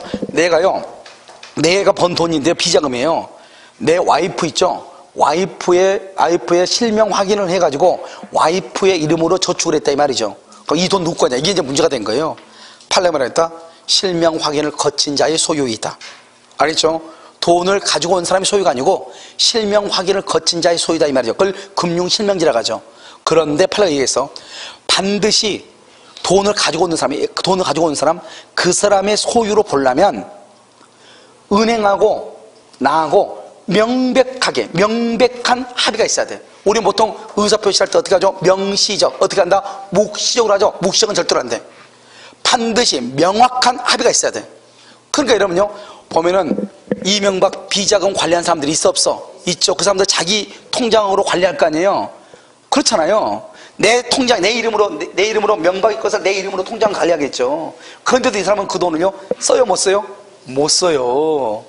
내가 번 돈인데 비자금이에요. 내 와이프 있죠? 와이프의 실명 확인을 해가지고 와이프의 이름으로 저축을 했다 이 말이죠. 그럼 이 돈 누구 거냐? 이게 이제 문제가 된 거예요. 판례 말했다. 실명 확인을 거친 자의 소유이다. 알겠죠? 돈을 가지고 온 사람이 소유가 아니고 실명 확인을 거친 자의 소유다 이 말이죠. 그걸 금융실명제라고 하죠. 그런데 판례가 얘기했어. 반드시 돈을 가지고 오는 사람, 그 사람의 소유로 보려면 은행하고 나하고 명백한 합의가 있어야 돼. 우리 보통 의사표시할 때 어떻게 하죠? 명시적. 어떻게 한다? 묵시적으로 하죠. 묵시적은 절대로 안 돼. 반드시 명확한 합의가 있어야 돼. 그러니까 이러면요. 보면은 이명박 비자금 관리한 사람들이 있어 없어? 있죠. 그 사람들 자기 통장으로 관리할 거 아니에요. 그렇잖아요. 내 통장, 내 이름으로 명박이 꺼서 내 이름으로 통장 관리하겠죠. 그런데도 이 사람은 그 돈을요. 써요 못 써요? 못 써요.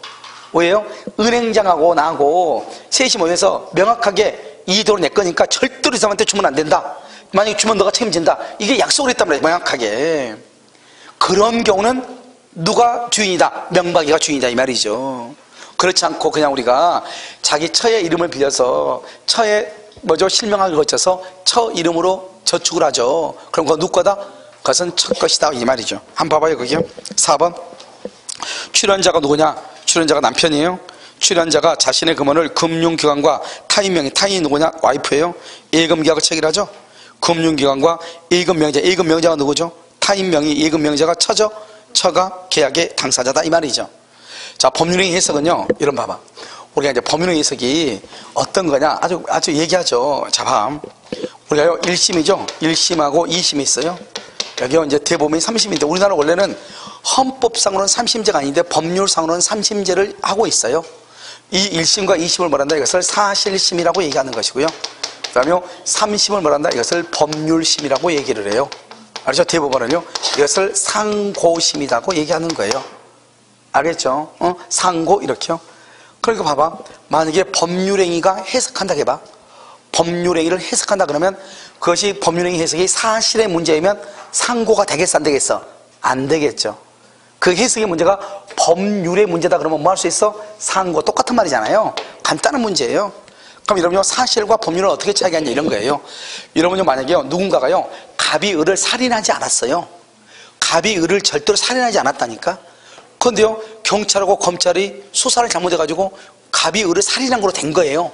왜요? 은행장하고 나하고 셋이 모여서 명확하게 이 돈을 내 거니까 절대로 이 사람한테 주면 안 된다. 만약에 주면 너가 책임진다. 이게 약속을 했단 말이에요. 명확하게. 그런 경우는 누가 주인이다? 명박이가 주인이다 이 말이죠. 그렇지 않고 그냥 우리가 자기 처의 이름을 빌려서 처의 실명하기 거쳐서 처 이름으로 저축을 하죠. 그럼 그거 누구 거다? 그것은 처 것이다 이 말이죠. 한번 봐봐요. 거기요. 4번. 출연자가 누구냐? 출연자가 남편이에요. 출연자가 자신의 금원을 금융기관과 타인이 누구냐? 와이프예요. 예금계약을 체결하죠. 금융기관과 예금명의자가 누구죠? 타인명의 예금명의자가 처죠. 처가 계약의 당사자다 이 말이죠. 자, 법률의 해석은요. 이런 봐봐. 우리가 이제 법률의 해석이 어떤 거냐? 아주 얘기하죠. 자, 봐. 우리가요 1심이죠. 1심하고 2심이 있어요. 여기요 이제 대법원이 3심인데 우리나라 원래는 헌법상으로는 3심제가 아닌데 법률상으로는 3심제를 하고 있어요. 이 1심과 2심을 뭐란다? 이것을 사실심이라고 얘기하는 것이고요. 그 다음에 3심을 뭐란다? 이것을 법률심이라고 얘기를 해요. 알죠? 대법원은요 이것을 상고심이라고 얘기하는 거예요. 알겠죠? 상고 이렇게요. 그러니까 봐봐. 만약에 법률행위가 해석한다 해봐. 법률행위를 해석한다 그러면 그것이 법률행위 해석이 사실의 문제이면 상고가 되겠어 안 되겠어? 안 되겠죠. 그 해석의 문제가 법률의 문제다 그러면 뭐 할 수 있어? 상고. 똑같은 말이잖아요. 간단한 문제예요. 그럼 여러분요 사실과 법률을 어떻게 차이하냐 이런 거예요. 여러분요 만약에요 누군가가요 갑이 을을 살인하지 않았어요. 갑이 을을 절대로 살인하지 않았다니까. 그런데요, 경찰하고 검찰이 수사를 잘못해가지고 갑이 을을 살인한 걸로 된 거예요.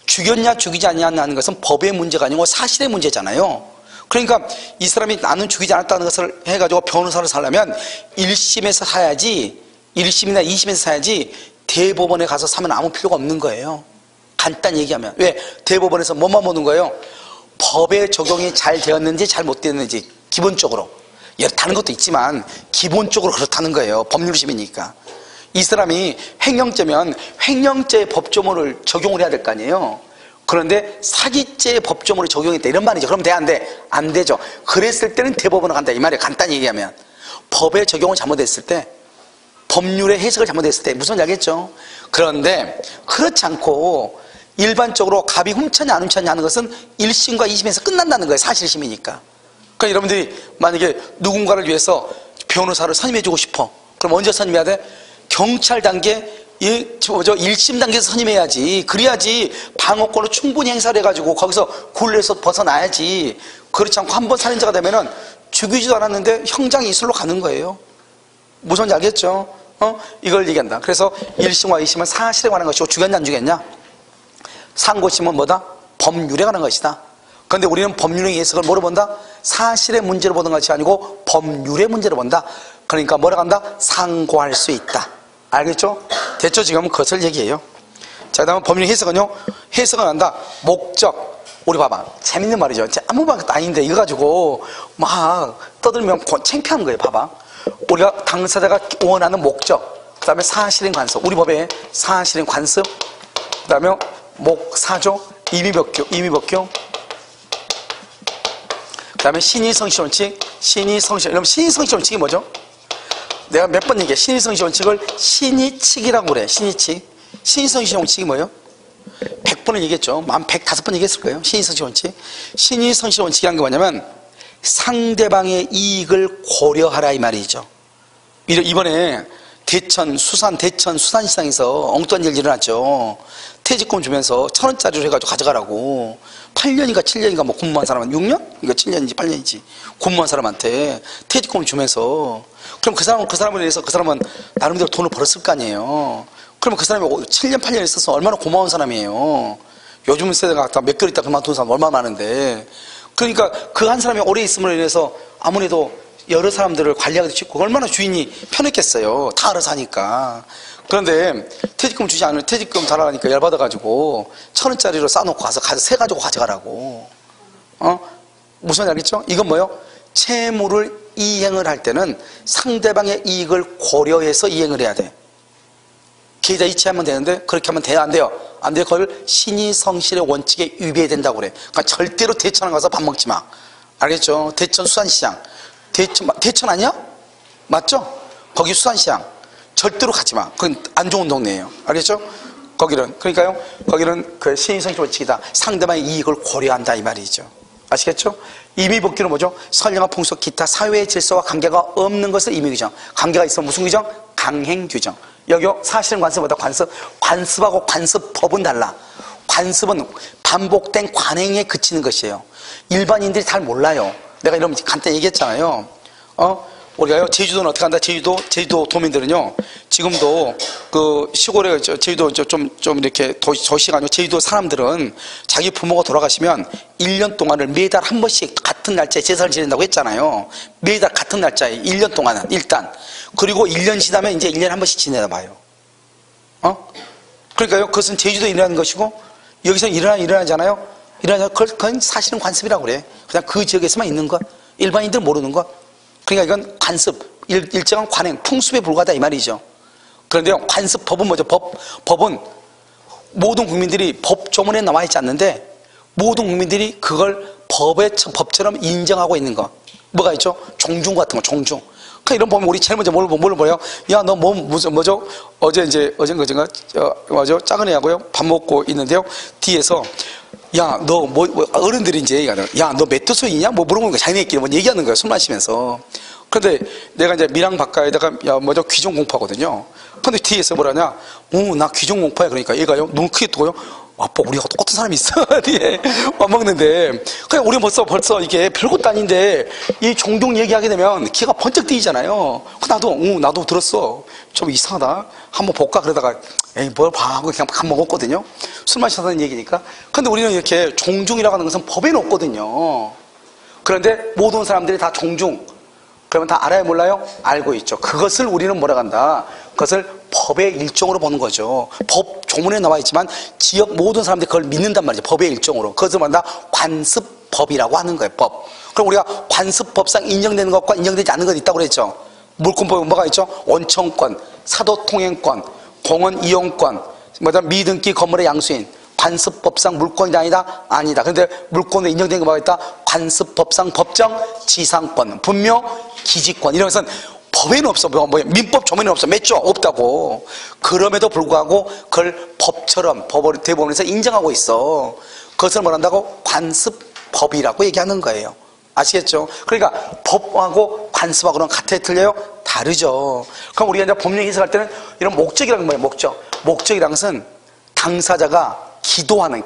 죽였냐 죽이지 않냐는 것은 법의 문제가 아니고 사실의 문제잖아요. 그러니까 이 사람이 나는 죽이지 않았다는 것을 해가지고 변호사를 살려면 1심에서 사야지, 1심이나 2심에서 사야지 대법원에 가서 사면 아무 필요가 없는 거예요. 간단히 얘기하면. 왜? 대법원에서 뭐만 보는 거예요? 법의 적용이 잘 되었는지 잘 못 되었는지 기본적으로. 다른 것도 있지만 기본적으로 그렇다는 거예요. 법률심이니까. 이 사람이 횡령죄면 횡령죄 법조문을 적용을 해야 될 거 아니에요. 그런데 사기죄 법조문을 적용했다 이런 말이죠. 그럼 돼? 안 돼? 안 되죠. 그랬을 때는 대법원으로 간다 이 말이에요. 간단히 얘기하면 법의 적용을 잘못했을 때, 법률의 해석을 잘못했을 때 무슨 알겠죠? 그런데 그렇지 않고 일반적으로 갑이 훔쳤냐 안 훔쳤냐 하는 것은 1심과 2심에서 끝난다는 거예요. 사실심이니까. 그러니까 여러분들이 만약에 누군가를 위해서 변호사를 선임해주고 싶어. 그럼 언제 선임해야 돼? 경찰 단계, 1심 단계에서 선임해야지. 그래야지 방어권을 충분히 행사를 해가지고 거기서 굴레에서 벗어나야지. 그렇지 않고 한번 살인자가 되면은 죽이지도 않았는데 형장 이슬로 가는 거예요. 무슨 알겠죠? 이걸 얘기한다. 그래서 1심과 2심은 사실에 관한 것이고 죽였냐 안 죽였냐? 상고심은 뭐다? 법률에 관한 것이다. 그런데 우리는 법률의 해석을 뭐로 본다? 사실의 문제로 보는 것이 아니고 법률의 문제로 본다. 그러니까 뭐라고 한다? 상고할 수 있다. 알겠죠? 됐죠? 지금은 그것을 얘기해요. 자, 그 다음에 법률 해석은요, 해석은 한다. 목적. 우리 봐봐. 재밌는 말이죠. 아무 말도 아닌데 이거 가지고 막 떠들면 창피한 거예요. 봐봐. 우리가 당사자가 원하는 목적, 그 다음에 사실인 관습. 우리 법에 사실인 관습, 그 다음에 목사조, 임의법규, 그 다음에 신의성실 원칙, 여러분 신의성실 원칙이 뭐죠? 내가 몇 번 얘기해. 신의성실 원칙을 신의칙이라고 그래. 신의칙. 신의성실 원칙이 뭐예요? 100번을 얘기했죠. 한 105번 얘기했을 거예요. 신의성실 원칙. 신의성실 원칙이란 게 뭐냐면 상대방의 이익을 고려하라 이 말이죠. 이번에 수산시장에서 엉뚱한 일이 일어났죠. 퇴직금 주면서 1,000원짜리로 해가지고 가져가라고. 8년인가 7년인가 뭐 근무한 사람한테 6년? 이거 7년인지 8년인지 근무한 사람한테 퇴직금 주면서, 그럼 그 사람을 위해서 그 사람은 나름대로 돈을 벌었을 거 아니에요. 그러면 그 사람이 7년 8년 있어서 얼마나 고마운 사람이에요. 요즘 세대가 몇 개월 있다 그만둔 사람 얼마나 많은데. 그러니까 그 한 사람이 오래 있음으로 인해서 아무래도 여러 사람들을 관리하기도 쉽고 얼마나 주인이 편했겠어요. 다 알아서 하니까. 그런데 퇴직금 주지 않으면 퇴직금 달라니까 열받아가지고 1,000원짜리로 싸놓고 가서 세가지고 가져가라고. 무슨 말인지 알겠죠? 이건 뭐예요? 채무를 이행을 할 때는 상대방의 이익을 고려해서 이행을 해야 돼. 계좌 이체하면 되는데 그렇게 하면 돼요? 안 돼요? 안 돼요. 그걸 신의성실의 원칙에 위배해야 된다고 그래. 그러니까 절대로 대천에 가서 밥 먹지 마. 알겠죠? 대천 수산시장. 대천 아니야? 맞죠? 거기 수산시장. 절대로 가지 마. 그건 안 좋은 동네예요. 알겠죠? 그러니까요. 거기는 그 신의성실 원칙이다. 상대방의 이익을 고려한다 이 말이죠. 아시겠죠? 임의법규는 뭐죠? 선량한 풍속 기타 사회의 질서와 관계가 없는 것을 임의규정. 관계가 있으면 무슨 규정? 강행규정. 여기요. 사실은 관습보다 관습하고 관습법은 달라. 관습은 반복된 관행에 그치는 것이에요. 일반인들이 잘 몰라요. 내가 이런 간단히 얘기했잖아요. 우리가요, 제주도는 어떻게 한다? 제주도 도민들은요, 지금도 그 시골에, 제주도 좀 이렇게 도시가 아니고 제주도 사람들은 자기 부모가 돌아가시면 1년 동안을 매달 한 번씩 같은 날짜에 제사를 지낸다고 했잖아요. 매달 같은 날짜에 1년 동안은 일단. 그리고 1년 지나면 이제 1년에 한 번씩 지내다 봐요. 그러니까요, 그것은 제주도에 일어나는 것이고, 여기서 일어나잖아요? 그건 사실은 관습이라고 그래. 그냥 그 지역에서만 있는 것. 일반인들 모르는 것. 그러니까 이건 관습, 일정한 관행, 풍습에 불과하다 이 말이죠. 그런데 관습법은 뭐죠? 법은 모든 국민들이 법조문에 나와 있지 않는데 모든 국민들이 그걸 법처럼 인정하고 있는 거. 뭐가 있죠? 종중 같은 거, 종중. 그러니까 이런 보면 우리 제일 먼저 뭘 보여요? 야, 너 뭐죠? 어젠가 작은 애하고요 밥 먹고 있는데요. 뒤에서 야, 너 어른들이 이제 야, 너 몇 도소이냐? 뭐 물어보는 거야. 자기네끼리 뭐 얘기하는 거야. 술 마시면서. 근데 내가 이제 미랑 바깥에다가 야, 먼저 귀족 공파거든요. 근데 뒤에서 뭐라냐? 나 귀족 공파야. 그러니까 얘가요, 눈 크게 뜨고요. 아빠, 우리가 똑같은 사람이 있어. 뒤에 와먹는데. 그냥 우리 벌써 이게 별것도 아닌데, 이 종종 얘기하게 되면 기가 번쩍 뛰잖아요. 나도 들었어. 좀 이상하다. 한번 볼까? 그러다가, 에이, 뭘 봐. 하고 그냥 밥 먹었거든요. 술 마셨다는 얘기니까. 근데 우리는 이렇게 종중이라고 하는 것은 법에는 없거든요. 그런데 모든 사람들이 다 종중. 그러면 다 알아요, 몰라요? 알고 있죠. 그것을 우리는 뭐라고 한다? 그것을 법의 일종으로 보는 거죠. 법 조문에 나와 있지만 지역 모든 사람들이 그걸 믿는단 말이죠. 법의 일종으로. 그것을 뭐다? 관습법이라고 하는 거예요. 법. 그럼 우리가 관습법상 인정되는 것과 인정되지 않는 것이 있다고 그랬죠. 물권법에 뭐가 있죠? 원청권, 사도통행권, 공원 이용권, 미등기 건물의 양수인. 관습법상 물권이 아니다? 아니다. 근데 물권에 인정된 거 뭐가 있다? 관습법상 법정 지상권, 분묘 기지권. 이런 것은 법에는 없어. 민법 조문에는 없어. 맺죠? 없다고. 그럼에도 불구하고 그걸 법처럼 대법원에서 인정하고 있어. 그것을 뭘 한다고? 관습법이라고 얘기하는 거예요. 아시겠죠? 그러니까 법하고 관습하고는 같아요? 틀려요? 다르죠. 그럼 우리가 이제 법령 해석할 때는 이런 목적이라는 건 뭐예요? 목적. 목적이라는 것은 당사자가 기도하는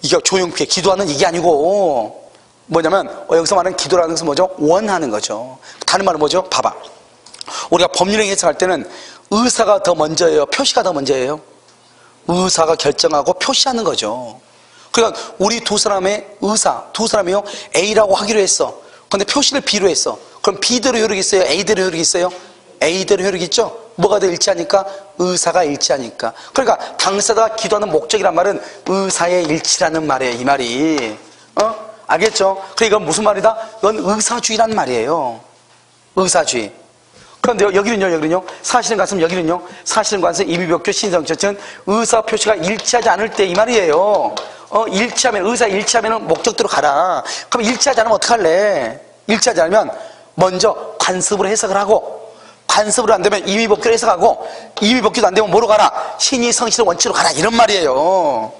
이게 조용필 기도하는 이게 아니고 뭐냐면 여기서 말하는 기도라는 것은 뭐죠? 원하는 거죠. 다른 말은 뭐죠? 봐봐. 우리가 법률행 해석할 때는 의사가 더 먼저예요? 표시가 더 먼저예요? 의사가 결정하고 표시하는 거죠. 그러니까 우리 두 사람의 의사, 두 사람이요 A라고 하기로 했어. 근데 표시를 B로 했어. 그럼 B대로 효력이 있어요? A대로 효력이 있어요? A대로 효력이 있죠? 뭐가 더 일치하니까? 의사가 일치하니까. 그러니까 당사자가 기도하는 목적이란 말은 의사의 일치라는 말이에요. 이 말이. 알겠죠? 그러니까 이건 무슨 말이다? 이건 의사주의란 말이에요. 의사주의. 그런데 여기는요. 사실은 가슴 여기는요. 사실은 관습 임의벽조 신성처는 의사 표시가 일치하지 않을 때 이 말이에요. 일치하면 의사 일치하면 목적대로 가라. 그럼 일치하지 않으면 어떡할래? 일치하지 않으면 먼저 관습으로 해석을 하고 관습으로 안 되면 임의법규로 해석하고 임의법규도 안 되면 뭐로 가라? 신의 성실의 원칙으로 가라. 이런 말이에요.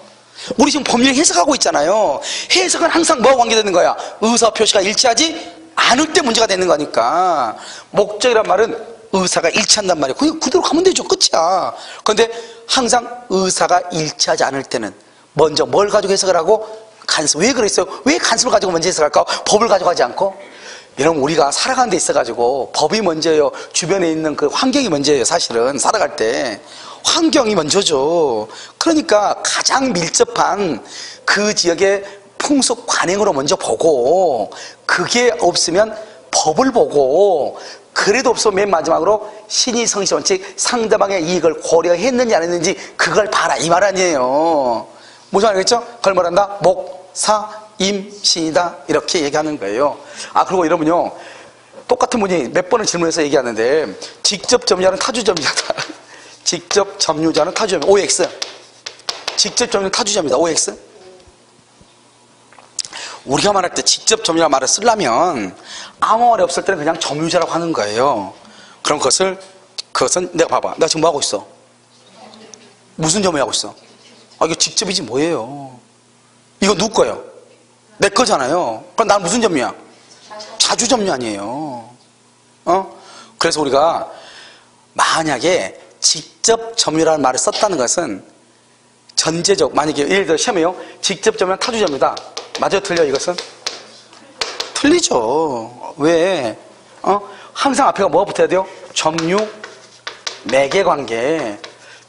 우리 지금 법령 해석하고 있잖아요. 해석은 항상 뭐와 관계되는 거야? 의사 표시가 일치하지 않을 때 문제가 되는 거니까. 목적이란 말은 의사가 일치한단 말이에요. 그냥 그대로 가면 되죠. 끝이야. 그런데 항상 의사가 일치하지 않을 때는 먼저 뭘 가지고 해석을 하고? 간섭. 왜 그랬어요? 왜 간섭을 가지고 먼저 해석할까? 법을 가져가지 않고? 여러분, 우리가 살아가는 데 있어가지고 법이 먼저예요? 주변에 있는 그 환경이 먼저예요? 사실은 살아갈 때 환경이 먼저죠. 그러니까 가장 밀접한 그 지역의 풍속 관행으로 먼저 보고, 그게 없으면 법을 보고, 그래도 없으면 맨 마지막으로 신의 성실 원칙, 상대방의 이익을 고려했는지 안 했는지 그걸 봐라, 이 말 아니에요. 무슨 말이겠죠? 그걸 뭐란다? 목사 임신이다, 이렇게 얘기하는 거예요. 그리고 여러분요, 똑같은 분이 몇 번을 질문해서 얘기하는데, 직접 점유자는 타주 점유자다. 직접 점유자는 타주 점유자. OX. 직접 점유는 타주자입니다. OX. 우리가 말할 때 직접 점유자 말을 쓰려면 아무 말이 없을 때는 그냥 점유자라고 하는 거예요. 그럼 그것은 내가 봐봐. 나 지금 뭐 하고 있어? 무슨 점유하고 있어? 이거 직접이지 뭐예요? 이거 누구 거예요? 내 거잖아요. 그럼 난 무슨 점유야? 자주 점유 아니에요. 그래서 우리가 만약에 직접 점유라는 말을 썼다는 것은 전제적, 만약에 예를 들어 시험에요, 직접 점유는 타주 점유다. 맞아요, 틀려? 이것은 틀리죠. 왜? 항상 앞에가 뭐가 붙어야 돼요? 점유 매개 관계.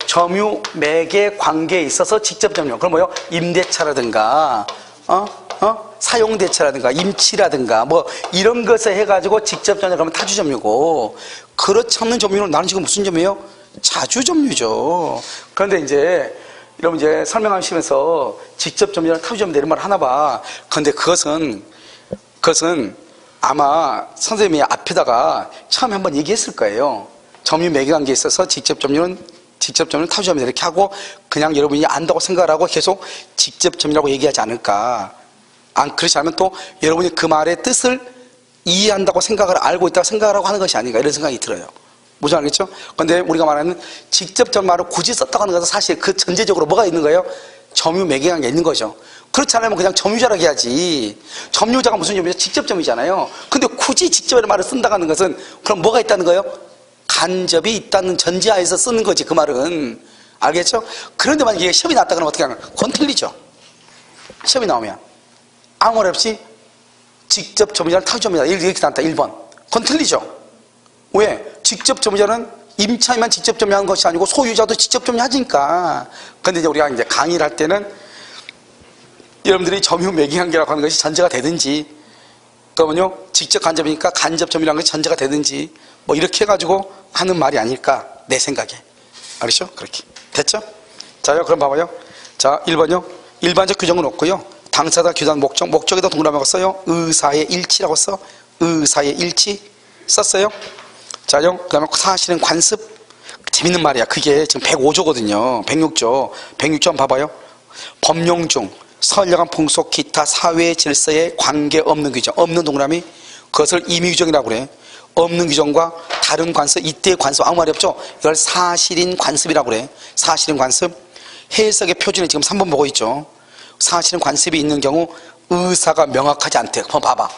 점유 매개 관계에 있어서 직접 점유. 그럼 뭐요? 임대차라든가 사용대차라든가 임치라든가 뭐 이런 것을 해가지고 직접 점유. 그러면 타주 점유고, 그렇지 않는 점유는 나는 지금 무슨 점유예요? 자주 점유죠. 그런데 이제 여러분 이제 설명하시면서 직접 점유랑 타주 점유 이런 말 하나 봐. 그런데 그것은 아마 선생님이 앞에다가 처음에 한번 얘기했을 거예요. 점유 매개관계에 있어서 직접 점유는 타주 점유 이렇게 하고, 그냥 여러분이 안다고 생각을 하고 계속 직접 점유라고 얘기하지 않을까. 그렇지 않으면 또 여러분이 그 말의 뜻을 이해한다고 알고 있다고 생각을 하고 하는 것이 아닌가, 이런 생각이 들어요. 무슨 알겠죠? 그런데 우리가 말하는 직접 점유를 굳이 썼다고 하는 것은 사실 그 전제적으로 뭐가 있는 거예요? 점유 매개관계가 있는 거죠. 그렇지 않으면 그냥 점유자라고 해야지. 점유자가 무슨 점유자? 직접 점유잖아요. 근데 굳이 직접이라는 말을 쓴다는 것은 그럼 뭐가 있다는 거예요? 간접이 있다는 전제하에서 쓰는 거지, 그 말은. 알겠죠? 그런데 만약에 시험이 났다 그러면 어떻게 하면? 그건 틀리죠. 시험이 나오면. 아무 말 없이 직접 점유자는 타주 점유자. 이렇게 나왔다, 1번. 그건 틀리죠. 왜? 직접 점유자는 임차인만 직접 점유하는 것이 아니고 소유자도 직접 점유하니까. 근데 이제 우리가 이제 강의를 할 때는 여러분들이 점유 매개관계라고 하는 것이 전제가 되든지, 그러면요, 직접 간접이니까 간접 점유라는 것이 전제가 되든지, 뭐 이렇게 해가지고 하는 말이 아닐까, 내 생각에. 알겠죠? 그렇게. 됐죠? 자요, 그럼 봐봐요. 자, 1번요. 일반적 규정은 없고요. 당사자 규정 목적, 목적에다 동그라미가 써요. 의사의 일치라고 써. 의사의 일치 썼어요. 자요, 그 다음에 사실은 관습. 재밌는 말이야. 그게 지금 105조거든요. 106조. 106조 한번 봐봐요. 법령 중 선량한 풍속 기타 사회 질서에 관계없는 규정, 없는 동그라미, 그것을 임의 규정이라고 그래. 없는 규정과 다른 관습, 이때의 관습, 아무 말이 없죠. 이걸 사실인 관습이라고 그래. 사실인 관습. 해석의 표준에 지금 3번 보고 있죠. 사실인 관습이 있는 경우 의사가 명확하지 않대. 한번 봐봐.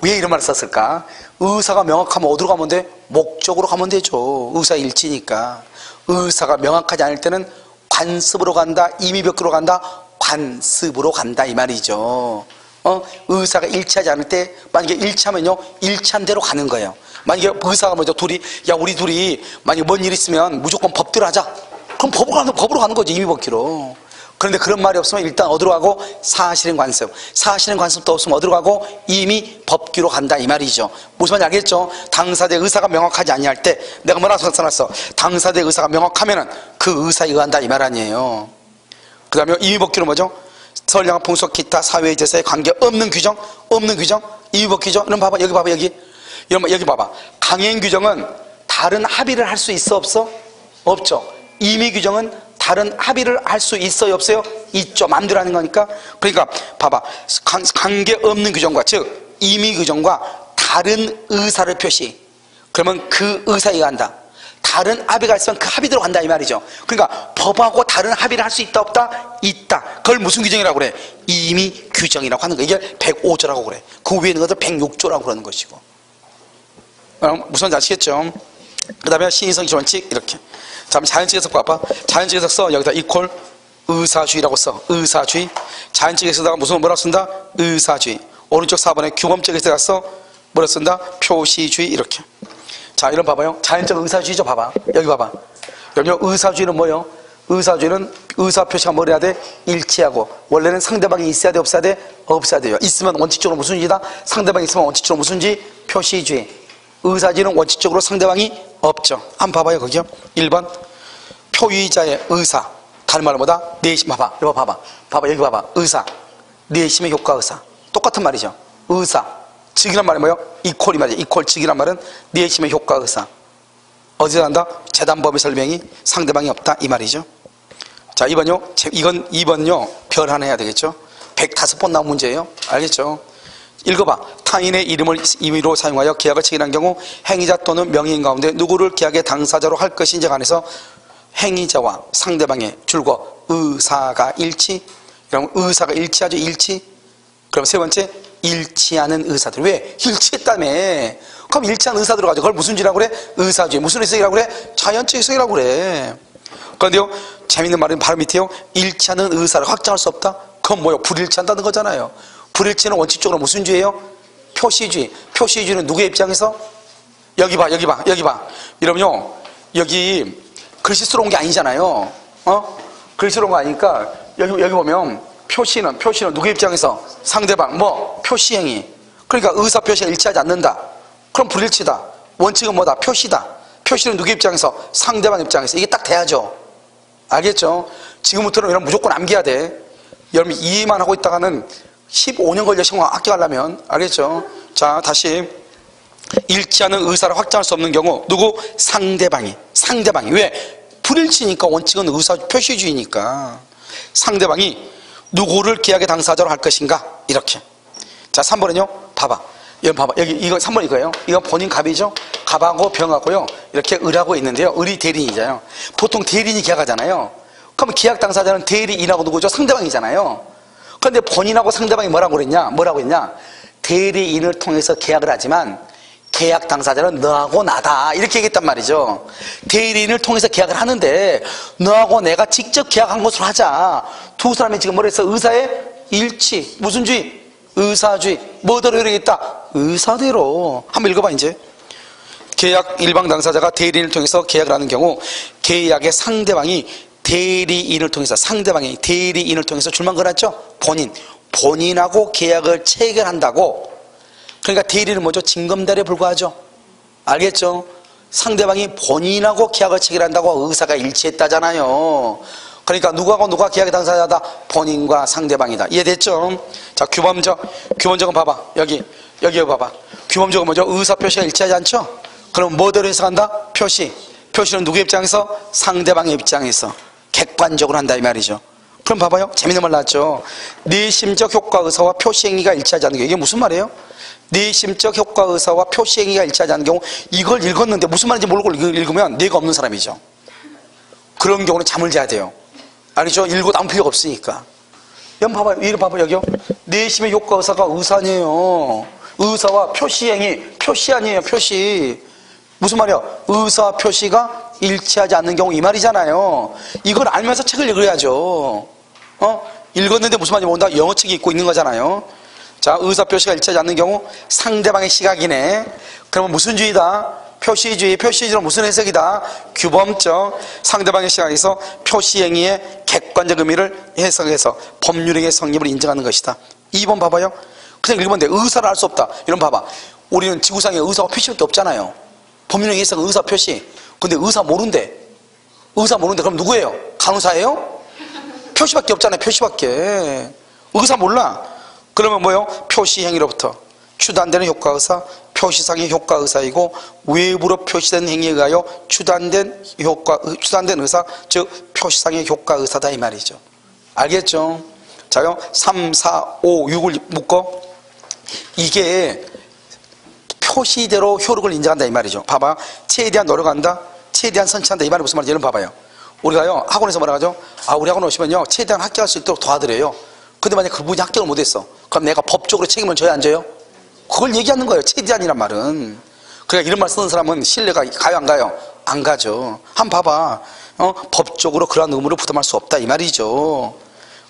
왜 이런 말을 썼을까? 의사가 명확하면 어디로 가면 돼? 목적으로 가면 되죠. 의사 일치니까. 의사가 명확하지 않을 때는 관습으로 간다, 임의벽으로 간다, 관습으로 간다, 이 말이죠. 의사가 일치하지 않을 때, 만약에 일치하면요, 일치한 대로 가는 거예요. 만약에 의사가 먼저 둘이, 야, 우리 둘이 만약에 뭔 일 있으면 무조건 법대로 하자. 그럼 법으로 가는 거지, 임의법기로. 그런데 그런 말이 없으면 일단 어디로 가고? 사실인 관습. 사실인 관습도 없으면 어디로 가고? 이미 법규로 간다, 이 말이죠. 무슨 말인지 알겠죠? 당사자의 의사가 명확하지 아니할 때, 내가 뭐라고 써놨어? 당사자의 의사가 명확하면은 그 의사에 의한다, 이 말 아니에요. 그 다음에 임의법규는 뭐죠? 선량한 풍속 기타 사회의 질서에 관계없는 규정, 없는 규정, 임의법 규정. 이런 봐봐, 여기 봐봐, 여기. 여기 봐봐. 강행 규정은 다른 합의를 할 수 있어, 없어? 없죠. 임의 규정은 다른 합의를 할 수 있어요, 없어요? 있죠. 마음대로 하는 거니까. 그러니까 봐봐. 관계없는 규정과, 즉 임의 규정과 다른 의사를 표시. 그러면 그 의사에 의한다. 다른 합의가 있으면 그 합의대로 간다, 이 말이죠. 그러니까 법하고 다른 합의를 할 수 있다, 없다? 있다. 그걸 무슨 규정이라고 그래? 임의 규정이라고 하는 거. 이게 105조라고 그래. 그 위에 있는 것을 106조라고 그러는 것이고. 무슨 말인지 아시겠죠? 그 다음에 신의성 기원칙, 이렇게. 자, 자연적 해석 봐봐. 자연적 해석 써. 여기다 이퀄 의사주의라고 써. 의사주의. 자연적 해석에다가 뭐라고 쓴다? 의사주의. 오른쪽 4번에 규범적 해석 써. 뭐라고 쓴다? 표시주의, 이렇게. 자, 이런 봐봐요. 자연적 의사주의죠, 봐봐. 여기 봐봐. 여기 의사주의는 뭐예요? 의사주의는 의사표시가 뭘 해야 돼? 일치하고. 원래는 상대방이 있어야 돼, 없어야 돼? 없어야 돼요. 있으면 원칙적으로 무슨 주의다? 상대방이 있으면 원칙적으로 무슨 주의? 표시주의. 의사주의는 원칙적으로 상대방이 없죠. 한번 봐봐요, 거기요. 1번. 표의자의 의사. 다른 말로 뭐다? 내심. 봐봐. 이거 봐봐. 봐봐, 여기 봐봐. 의사. 내심의 효과 의사. 똑같은 말이죠. 의사. 즉이란 말이 뭐예요? 이퀄이 말이죠. 이퀄 즉이란 말은 내심의 효과 의사. 어디서 난다? 재단법의 설명이 상대방이 없다, 이 말이죠. 자, 2번요. 이건 2번요. 별 하나 해야 되겠죠. 105번 나온 문제예요. 알겠죠? 읽어봐. 타인의 이름을 임의로 사용하여 계약을 체결한 경우 행위자 또는 명의인 가운데 누구를 계약의 당사자로 할 것인지에 관해서 행위자와 상대방의 줄거 의사가 일치. 그럼 의사가 일치하죠. 일치. 그럼 세 번째, 일치하는 의사들. 왜? 일치했다며. 그럼 일치한 의사들을 가지고 그걸 무슨 주의라고 그래? 의사주의. 무슨 해석이라고 그래? 자연적 해석이라고 그래. 그런데요, 재밌는 말은 바로 밑에요. 일치하는 의사를 확정할 수 없다? 그건 뭐요? 불일치한다는 거잖아요. 불일치는 원칙적으로 무슨 주의예요? 표시주의. 표시주의는 누구의 입장에서? 여기 봐, 여기 봐, 여기 봐. 이러면요, 여기 글씨 쓰러 온 게 아니잖아요. 글씨 쓰러 온 거 아니니까 여기 보면 표시는 누구의 입장에서? 상대방. 뭐? 표시행위. 그러니까 의사 표시가 일치하지 않는다. 그럼 불일치다. 원칙은 뭐다? 표시다. 표시는 누구의 입장에서? 상대방 입장에서. 이게 딱 돼야죠. 알겠죠? 지금부터는 이런 무조건 암기해야 돼. 여러분 이해만 하고 있다가는 15년 걸려 시간 아껴가려면. 알겠죠? 자, 다시. 일치하는 의사를 확정할 수 없는 경우 누구? 상대방이. 왜? 불일치니까. 원칙은 의사 표시주의니까. 상대방이 누구를 계약의 당사자로 할 것인가? 이렇게. 자, 3번은요. 봐봐. 여기 봐봐. 여기 이거 3번 이거예요. 이거 본인 갑이죠. 갑하고 병하고요. 이렇게 을하고 있는데요. 을이 대리인이잖아요. 보통 대리인이 계약하잖아요. 그럼 계약 당사자는 대리인하고 누구죠? 상대방이잖아요. 그런데 본인하고 상대방이 뭐라고 했냐? 대리인을 통해서 계약을 하지만 계약 당사자는 너하고 나다 이렇게 얘기했단 말이죠. 대리인을 통해서 계약을 하는데 너하고 내가 직접 계약한 것으로 하자. 두 사람이 지금 뭐랬어? 의사의 일치. 무슨 주의? 의사주의. 뭐대로 이러겠다? 의사대로. 한번 읽어봐 이제. 계약 일방 당사자가 대리인을 통해서 계약을 하는 경우 계약의 상대방이 대리인을 통해서 줄만 걸었죠? 본인하고 계약을 체결한다고. 그러니까 대리는 뭐죠? 징검다리에 불과하죠. 알겠죠? 상대방이 본인하고 계약을 체결한다고 의사가 일치했다잖아요. 그러니까 누가 계약의 당사자다? 본인과 상대방이다. 이해됐죠? 자, 규범적은 봐봐. 여기 봐봐. 규범적은 뭐죠? 의사 표시가 일치하지 않죠? 그럼 뭐대로 해석한다? 표시는 누구의 입장에서? 상대방의 입장에서 객관적으로 한다 이 말이죠. 그럼 봐봐요. 재밌는 말 나왔죠. 내심적 효과 의사와 표시 행위가 일치하지 않는 경우. 이게 무슨 말이에요? 내심적 효과 의사와 표시 행위가 일치하지 않는 경우. 이걸 읽었는데 무슨 말인지 모르고 읽으면 뇌가 없는 사람이죠. 그런 경우는 잠을 자야 돼요. 알겠죠? 읽고 남을 필요가 없으니까. 여기 봐봐요. 이리 봐봐요. 여기요. 내심의 효과 의사가 의사 아니에요. 의사와 표시 행위, 표시 아니에요. 표시. 무슨 말이야? 의사 표시가 일치하지 않는 경우 이 말이잖아요. 이걸 알면서 책을 읽어야죠. 읽었는데 무슨 말인지 모른다? 영어책이 있고 있는 거잖아요. 자, 의사 표시가 일치하지 않는 경우 상대방의 시각이네. 그러면 무슨 주의다? 표시주의는 무슨 해석이다? 규범적. 상대방의 시각에서 표시 행위의 객관적 의미를 해석해서 법률행위의 성립을 인정하는 것이다. 2번 봐봐요. 그냥 읽으면 돼. 의사를 알 수 없다. 이런 봐봐. 우리는 지구상에 의사가 표시밖에 없잖아요. 법률행위 해석은 의사 표시. 근데 의사 모른대. 그럼 누구예요? 간호사예요? 표시밖에 없잖아요. 표시밖에. 의사 몰라. 그러면 뭐예요? 표시 행위로부터 추단되는 효과 의사, 표시상의 효과 의사이고 외부로 표시된 행위에 의하여 추단된 의사, 즉 표시상의 효과 의사다 이 말이죠. 알겠죠? 자요. 3, 4, 5, 6을 묶어. 이게 표시대로 효력을 인정한다 이 말이죠. 봐봐. 최대한 노력한다. 최대한 선취한다. 이 말이 무슨 말인지 여러분 봐봐요. 우리가요 학원에서 뭐라 하죠? 우리 학원 오시면요 최대한 합격할 수 있도록 도와드려요. 근데 만약 그분이 합격을 못했어. 그럼 내가 법적으로 책임을 져야 안 져요? 그걸 얘기하는 거예요. 최대한이란 말은. 그러니까 이런 말 쓰는 사람은 신뢰가 가요 안 가요? 안 가죠. 한번 봐봐. 법적으로 그러한 의무를 부담할 수 없다 이 말이죠.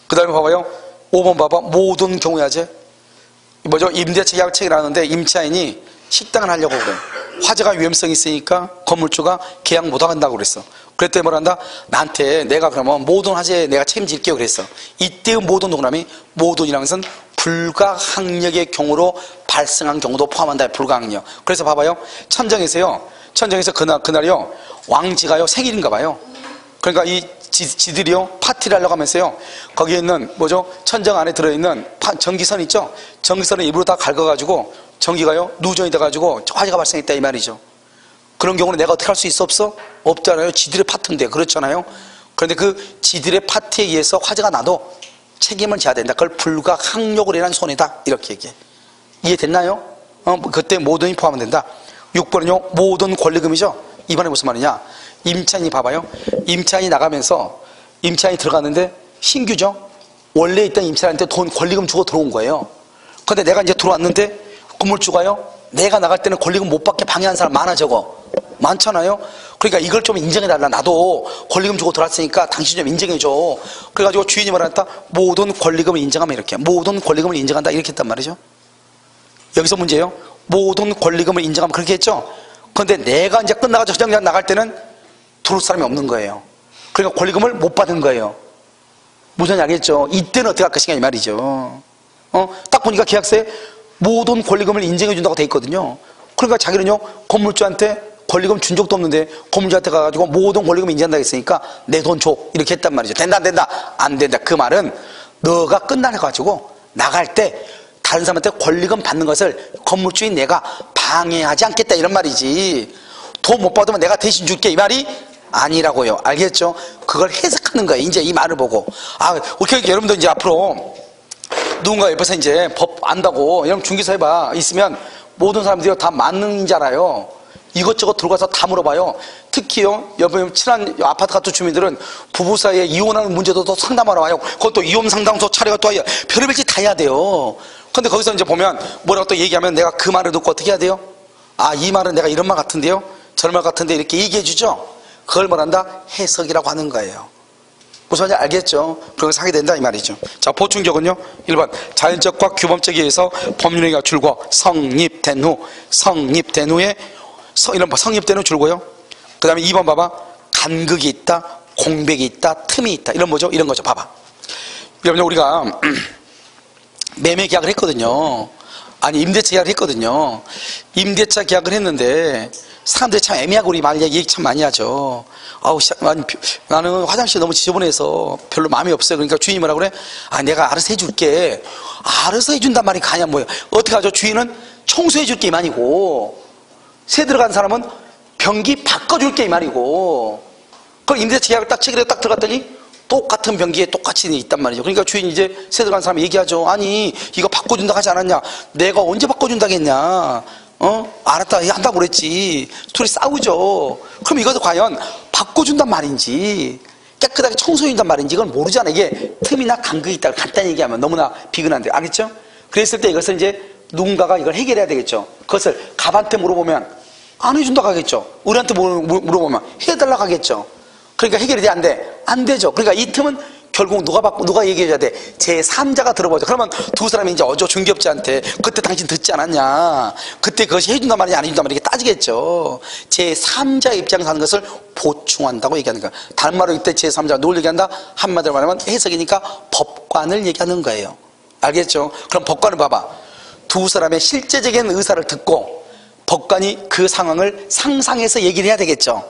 그 다음에 봐봐요. 5번 봐봐. 모든 경우야제. 뭐죠? 임대차 계약 체결하는데 임차인이 식당을 하려고 그래. 화재가 위험성이 있으니까 건물주가 계약 못 한다고 그랬어. 그랬더니 뭐란다? 나한테 내가 그러면 모든 화재에 내가 책임질게요 그랬어. 이때의 모든 동그라미, 모든이라는 것은 불가항력의 경우로 발생한 경우도 포함한다. 불가항력. 그래서 봐봐요. 천정에서 그날이요 왕지가요 생일인가 봐요. 그러니까 이 지들이요 파티를 하려고 하면서요 거기에 있는 뭐죠? 천정 안에 들어있는 전기선 있죠? 전기선을 일부러 다 갉아가지고 전기가요 누전이 돼가지고 화재가 발생했다 이 말이죠. 그런 경우는 내가 어떻게 할 수 있어 없어? 없잖아요. 지들의 파트인데. 그렇잖아요. 그런데 그 지들의 파트에 의해서 화재가 나도 책임을 져야 된다. 그걸 불가항력으로 인한 손해다. 이렇게 얘기해. 이해됐나요? 그때 모든이 포함된다. 6번은요 모든 권리금이죠. 이번에 무슨 말이냐? 임차인이 봐봐요. 임차인이 나가면서 임차인이 들어갔는데 신규죠. 원래 있던 임차인한테 돈 권리금 주고 들어온 거예요. 근데 내가 이제 들어왔는데 건물주가요 내가 나갈 때는 권리금 못 받게 방해한 사람 많잖아요. 그러니까 이걸 좀 인정해달라. 나도 권리금 주고 들어왔으니까 당신 좀 인정해줘. 그래가지고 주인이 말했다. 모든 권리금을 인정하면 이렇게. 모든 권리금을 인정한다. 이렇게 했단 말이죠. 여기서 문제예요. 모든 권리금을 인정하면 그렇게 했죠. 그런데 내가 이제 끝나가지고 저정장 나갈 때는 들어올 사람이 없는 거예요. 그러니까 권리금을 못 받은 거예요. 무슨 알겠죠? 이때는 어떻게 할 것인가 이 말이죠. 딱 보니까 계약서에 모든 권리금을 인정해준다고 돼 있거든요. 그러니까 자기는요 건물주한테 권리금 준 적도 없는데 건물주한테 가가지고 모든 권리금 인정한다고 했으니까 내 돈 줘 이렇게 했단 말이죠. 된다 안 된다? 안 된다. 그 말은 너가 끝나가지고 나갈 때 다른 사람한테 권리금 받는 것을 건물주인 내가 방해하지 않겠다 이런 말이지. 돈 못 받으면 내가 대신 줄게 이 말이 아니라고요. 알겠죠? 그걸 해석하는 거예요. 이제 이 말을 보고 오케이 여러분들 이제 앞으로 누군가 옆에서 이제 법 안다고 여러분 중개사 해봐 있으면 모든 사람들이 다 만능이잖아요. 이것저것 들어가서 다 물어봐요. 특히요, 여러분 친한 아파트 같은 주민들은 부부 사이에 이혼하는 문제도 또 상담하러 와요. 그것도 이혼 상담소 차례가 또 별의별 짓 다 해야 돼요. 근데 거기서 이제 보면 뭐라고 또 얘기하면 내가 그 말을 듣고 어떻게 해야 돼요? 아, 이 말은 내가 이런 말 같은데요? 저런 말 같은데 이렇게 얘기해 주죠? 그걸 말한다? 해석이라고 하는 거예요. 무슨 말인지 알겠죠? 그걸 하게 된다 이 말이죠. 자, 보충적은요. 1번 자연적과 규범적에 의해서 법률행위가 줄고 성립된 후에 이런 성립된 후 줄고요. 그 다음에 2번 봐봐. 간극이 있다, 공백이 있다, 틈이 있다. 이런 뭐죠? 이런 거죠. 봐봐. 여러분 우리가 매매 계약을 했거든요. 아니 임대차 계약을 했거든요. 임대차 계약을 했는데 사람들이 참 애매하고 우리 말 얘기 참 많이 하죠. 아우, 나는 화장실 너무 지저분해서 별로 마음이 없어요. 그러니까 주인이 뭐라 그래? 아, 내가 알아서 해줄게. 알아서 해준단 말이 가냐 뭐야. 어떻게 하죠? 주인은 청소해줄게 이 말이고, 새 들어간 사람은 변기 바꿔줄게 이 말이고, 그걸 임대차 계약을 딱 체결해 딱 들어갔더니 똑같은 변기에 똑같이 있단 말이죠. 그러니까 주인이 이제 새 들어간 사람이 얘기하죠. 아니, 이거 바꿔준다고 하지 않았냐? 내가 언제 바꿔준다겠냐? 알았다 한다고 그랬지. 둘이 싸우죠. 그럼 이것도 과연 바꿔준단 말인지 깨끗하게 청소해준단 말인지 이건 모르잖아. 이게 틈이나 간극이 있다고 간단히 얘기하면 너무나 비근한데, 알겠죠? 그랬을 때 이것을 이제 누군가가 이걸 해결해야 되겠죠. 그것을 갑한테 물어보면 안 해준다고 하겠죠. 우리한테 물어보면 해달라고 하겠죠. 그러니까 해결이 돼? 안 돼? 안 되죠. 그러니까 이 틈은 결국 누가 얘기해줘야 돼? 제3자가 들어보죠. 그러면 두 사람이 이제 중개업자한테 그때 당신 듣지 않았냐? 그때 그것이 해준단 말이냐 안 해준단 말이냐 이렇게 따지겠죠. 제3자 입장에서 하는 것을 보충한다고 얘기하는 거야. 다른 말로 이때 제3자가 누굴 얘기한다? 한마디로 말하면 해석이니까 법관을 얘기하는 거예요. 알겠죠? 그럼 법관을 봐봐. 두 사람의 실제적인 의사를 듣고 법관이 그 상황을 상상해서 얘기를 해야 되겠죠.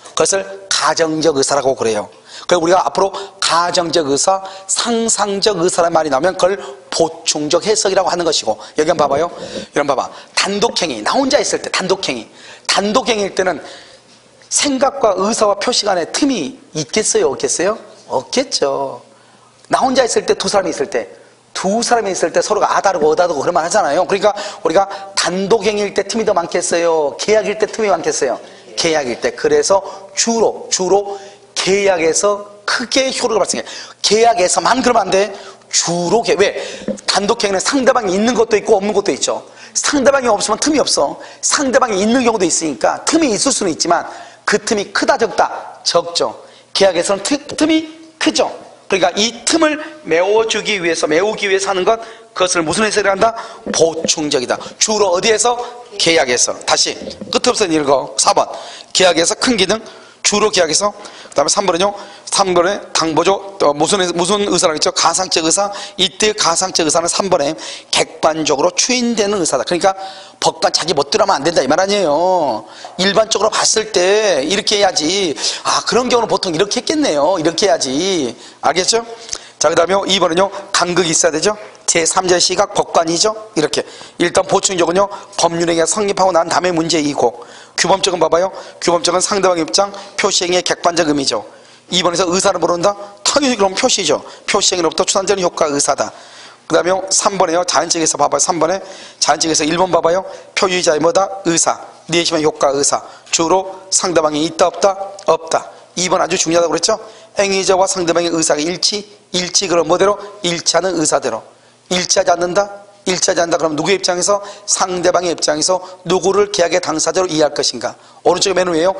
그것을 가정적 의사라고 그래요. 그래서 우리가 앞으로 가정적 의사, 상상적 의사라는 말이 나오면 그걸 보충적 해석이라고 하는 것이고, 여기 한번 봐봐요. 이런 봐봐. 단독행위, 나 혼자 있을 때 단독행위일 때는 생각과 의사와 표시 간에 틈이 있겠어요? 없겠어요? 없겠죠. 나 혼자 있을 때 두 사람이 있을 때 서로가 아다르고 어다르고 그런 말 하잖아요. 그러니까 우리가 단독행위일 때 틈이 더 많겠어요? 계약일 때 틈이 많겠어요? 계약일 때. 그래서 주로 계약에서 크게 효력을 발생해. 계약에서만 그러면 안 돼. 주로 왜? 단독행위는 상대방이 있는 것도 있고 없는 것도 있죠. 상대방이 없으면 틈이 없어. 상대방이 있는 경우도 있으니까 틈이 있을 수는 있지만 그 틈이 크다 적다? 적죠. 계약에서는 틈이 크죠. 그러니까 이 틈을 메우기 위해서 하는 것, 그것을 무슨 해석을 한다? 보충적이다. 주로 어디에서? 계약에서. 다시 끝 없어 읽어. 4번 계약에서 큰 기능, 주로 계약에서. 그 다음에 3번은요 3번에 당보조 무슨 의사라고 했죠? 가상적 의사. 이때 가상적 의사는 3번에 객관적으로 추인되는 의사다. 그러니까 법관 자기 멋대로 하면 안 된다 이 말 아니에요. 일반적으로 봤을 때 이렇게 해야지. 아, 그런 경우는 보통 이렇게 했겠네요. 이렇게 해야지. 알겠죠? 자, 그 다음에 2번은요 간극이 있어야 되죠. 제3자의 시각 법관이죠. 이렇게 일단 보충적은요 법률행위가 성립하고 난 다음에 문제이고, 규범적은 봐봐요. 규범적은 상대방의 입장, 표시행위의 객관적 의미죠. 2번에서 의사를 모른다? 당연히 그럼 표시죠. 표시행위로부터 추산되는 효과 의사다. 그 다음에 3번에요 자연적에서 봐봐요. 3번에 자연적에서 1번 봐봐요. 표유자의 뭐다? 의사. 내심의 효과 의사. 주로 상대방이 있다 없다? 없다. 2번 아주 중요하다고 그랬죠. 행위자와 상대방의 의사가 일치 그럼 뭐대로? 일치하는 의사대로. 일치하지 않는다? 일치하지 않는다 그럼 누구의 입장에서? 상대방의 입장에서 누구를 계약의 당사자로 이해할 것인가? 오른쪽에 맨 위에요.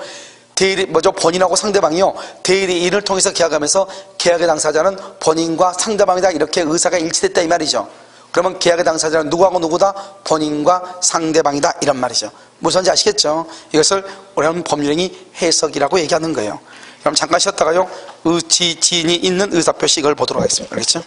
본인하고 상대방이요 대리인을 통해서 계약하면서 계약의 당사자는 본인과 상대방이다 이렇게 의사가 일치됐다 이 말이죠. 그러면 계약의 당사자는 누구하고 누구다? 본인과 상대방이다 이런 말이죠. 무슨 말인지 아시겠죠? 이것을 우리는 법률행위 해석이라고 얘기하는 거예요. 그럼 잠깐 쉬었다가요 지인이 있는 의사표시 이걸 보도록 하겠습니다. 알겠죠?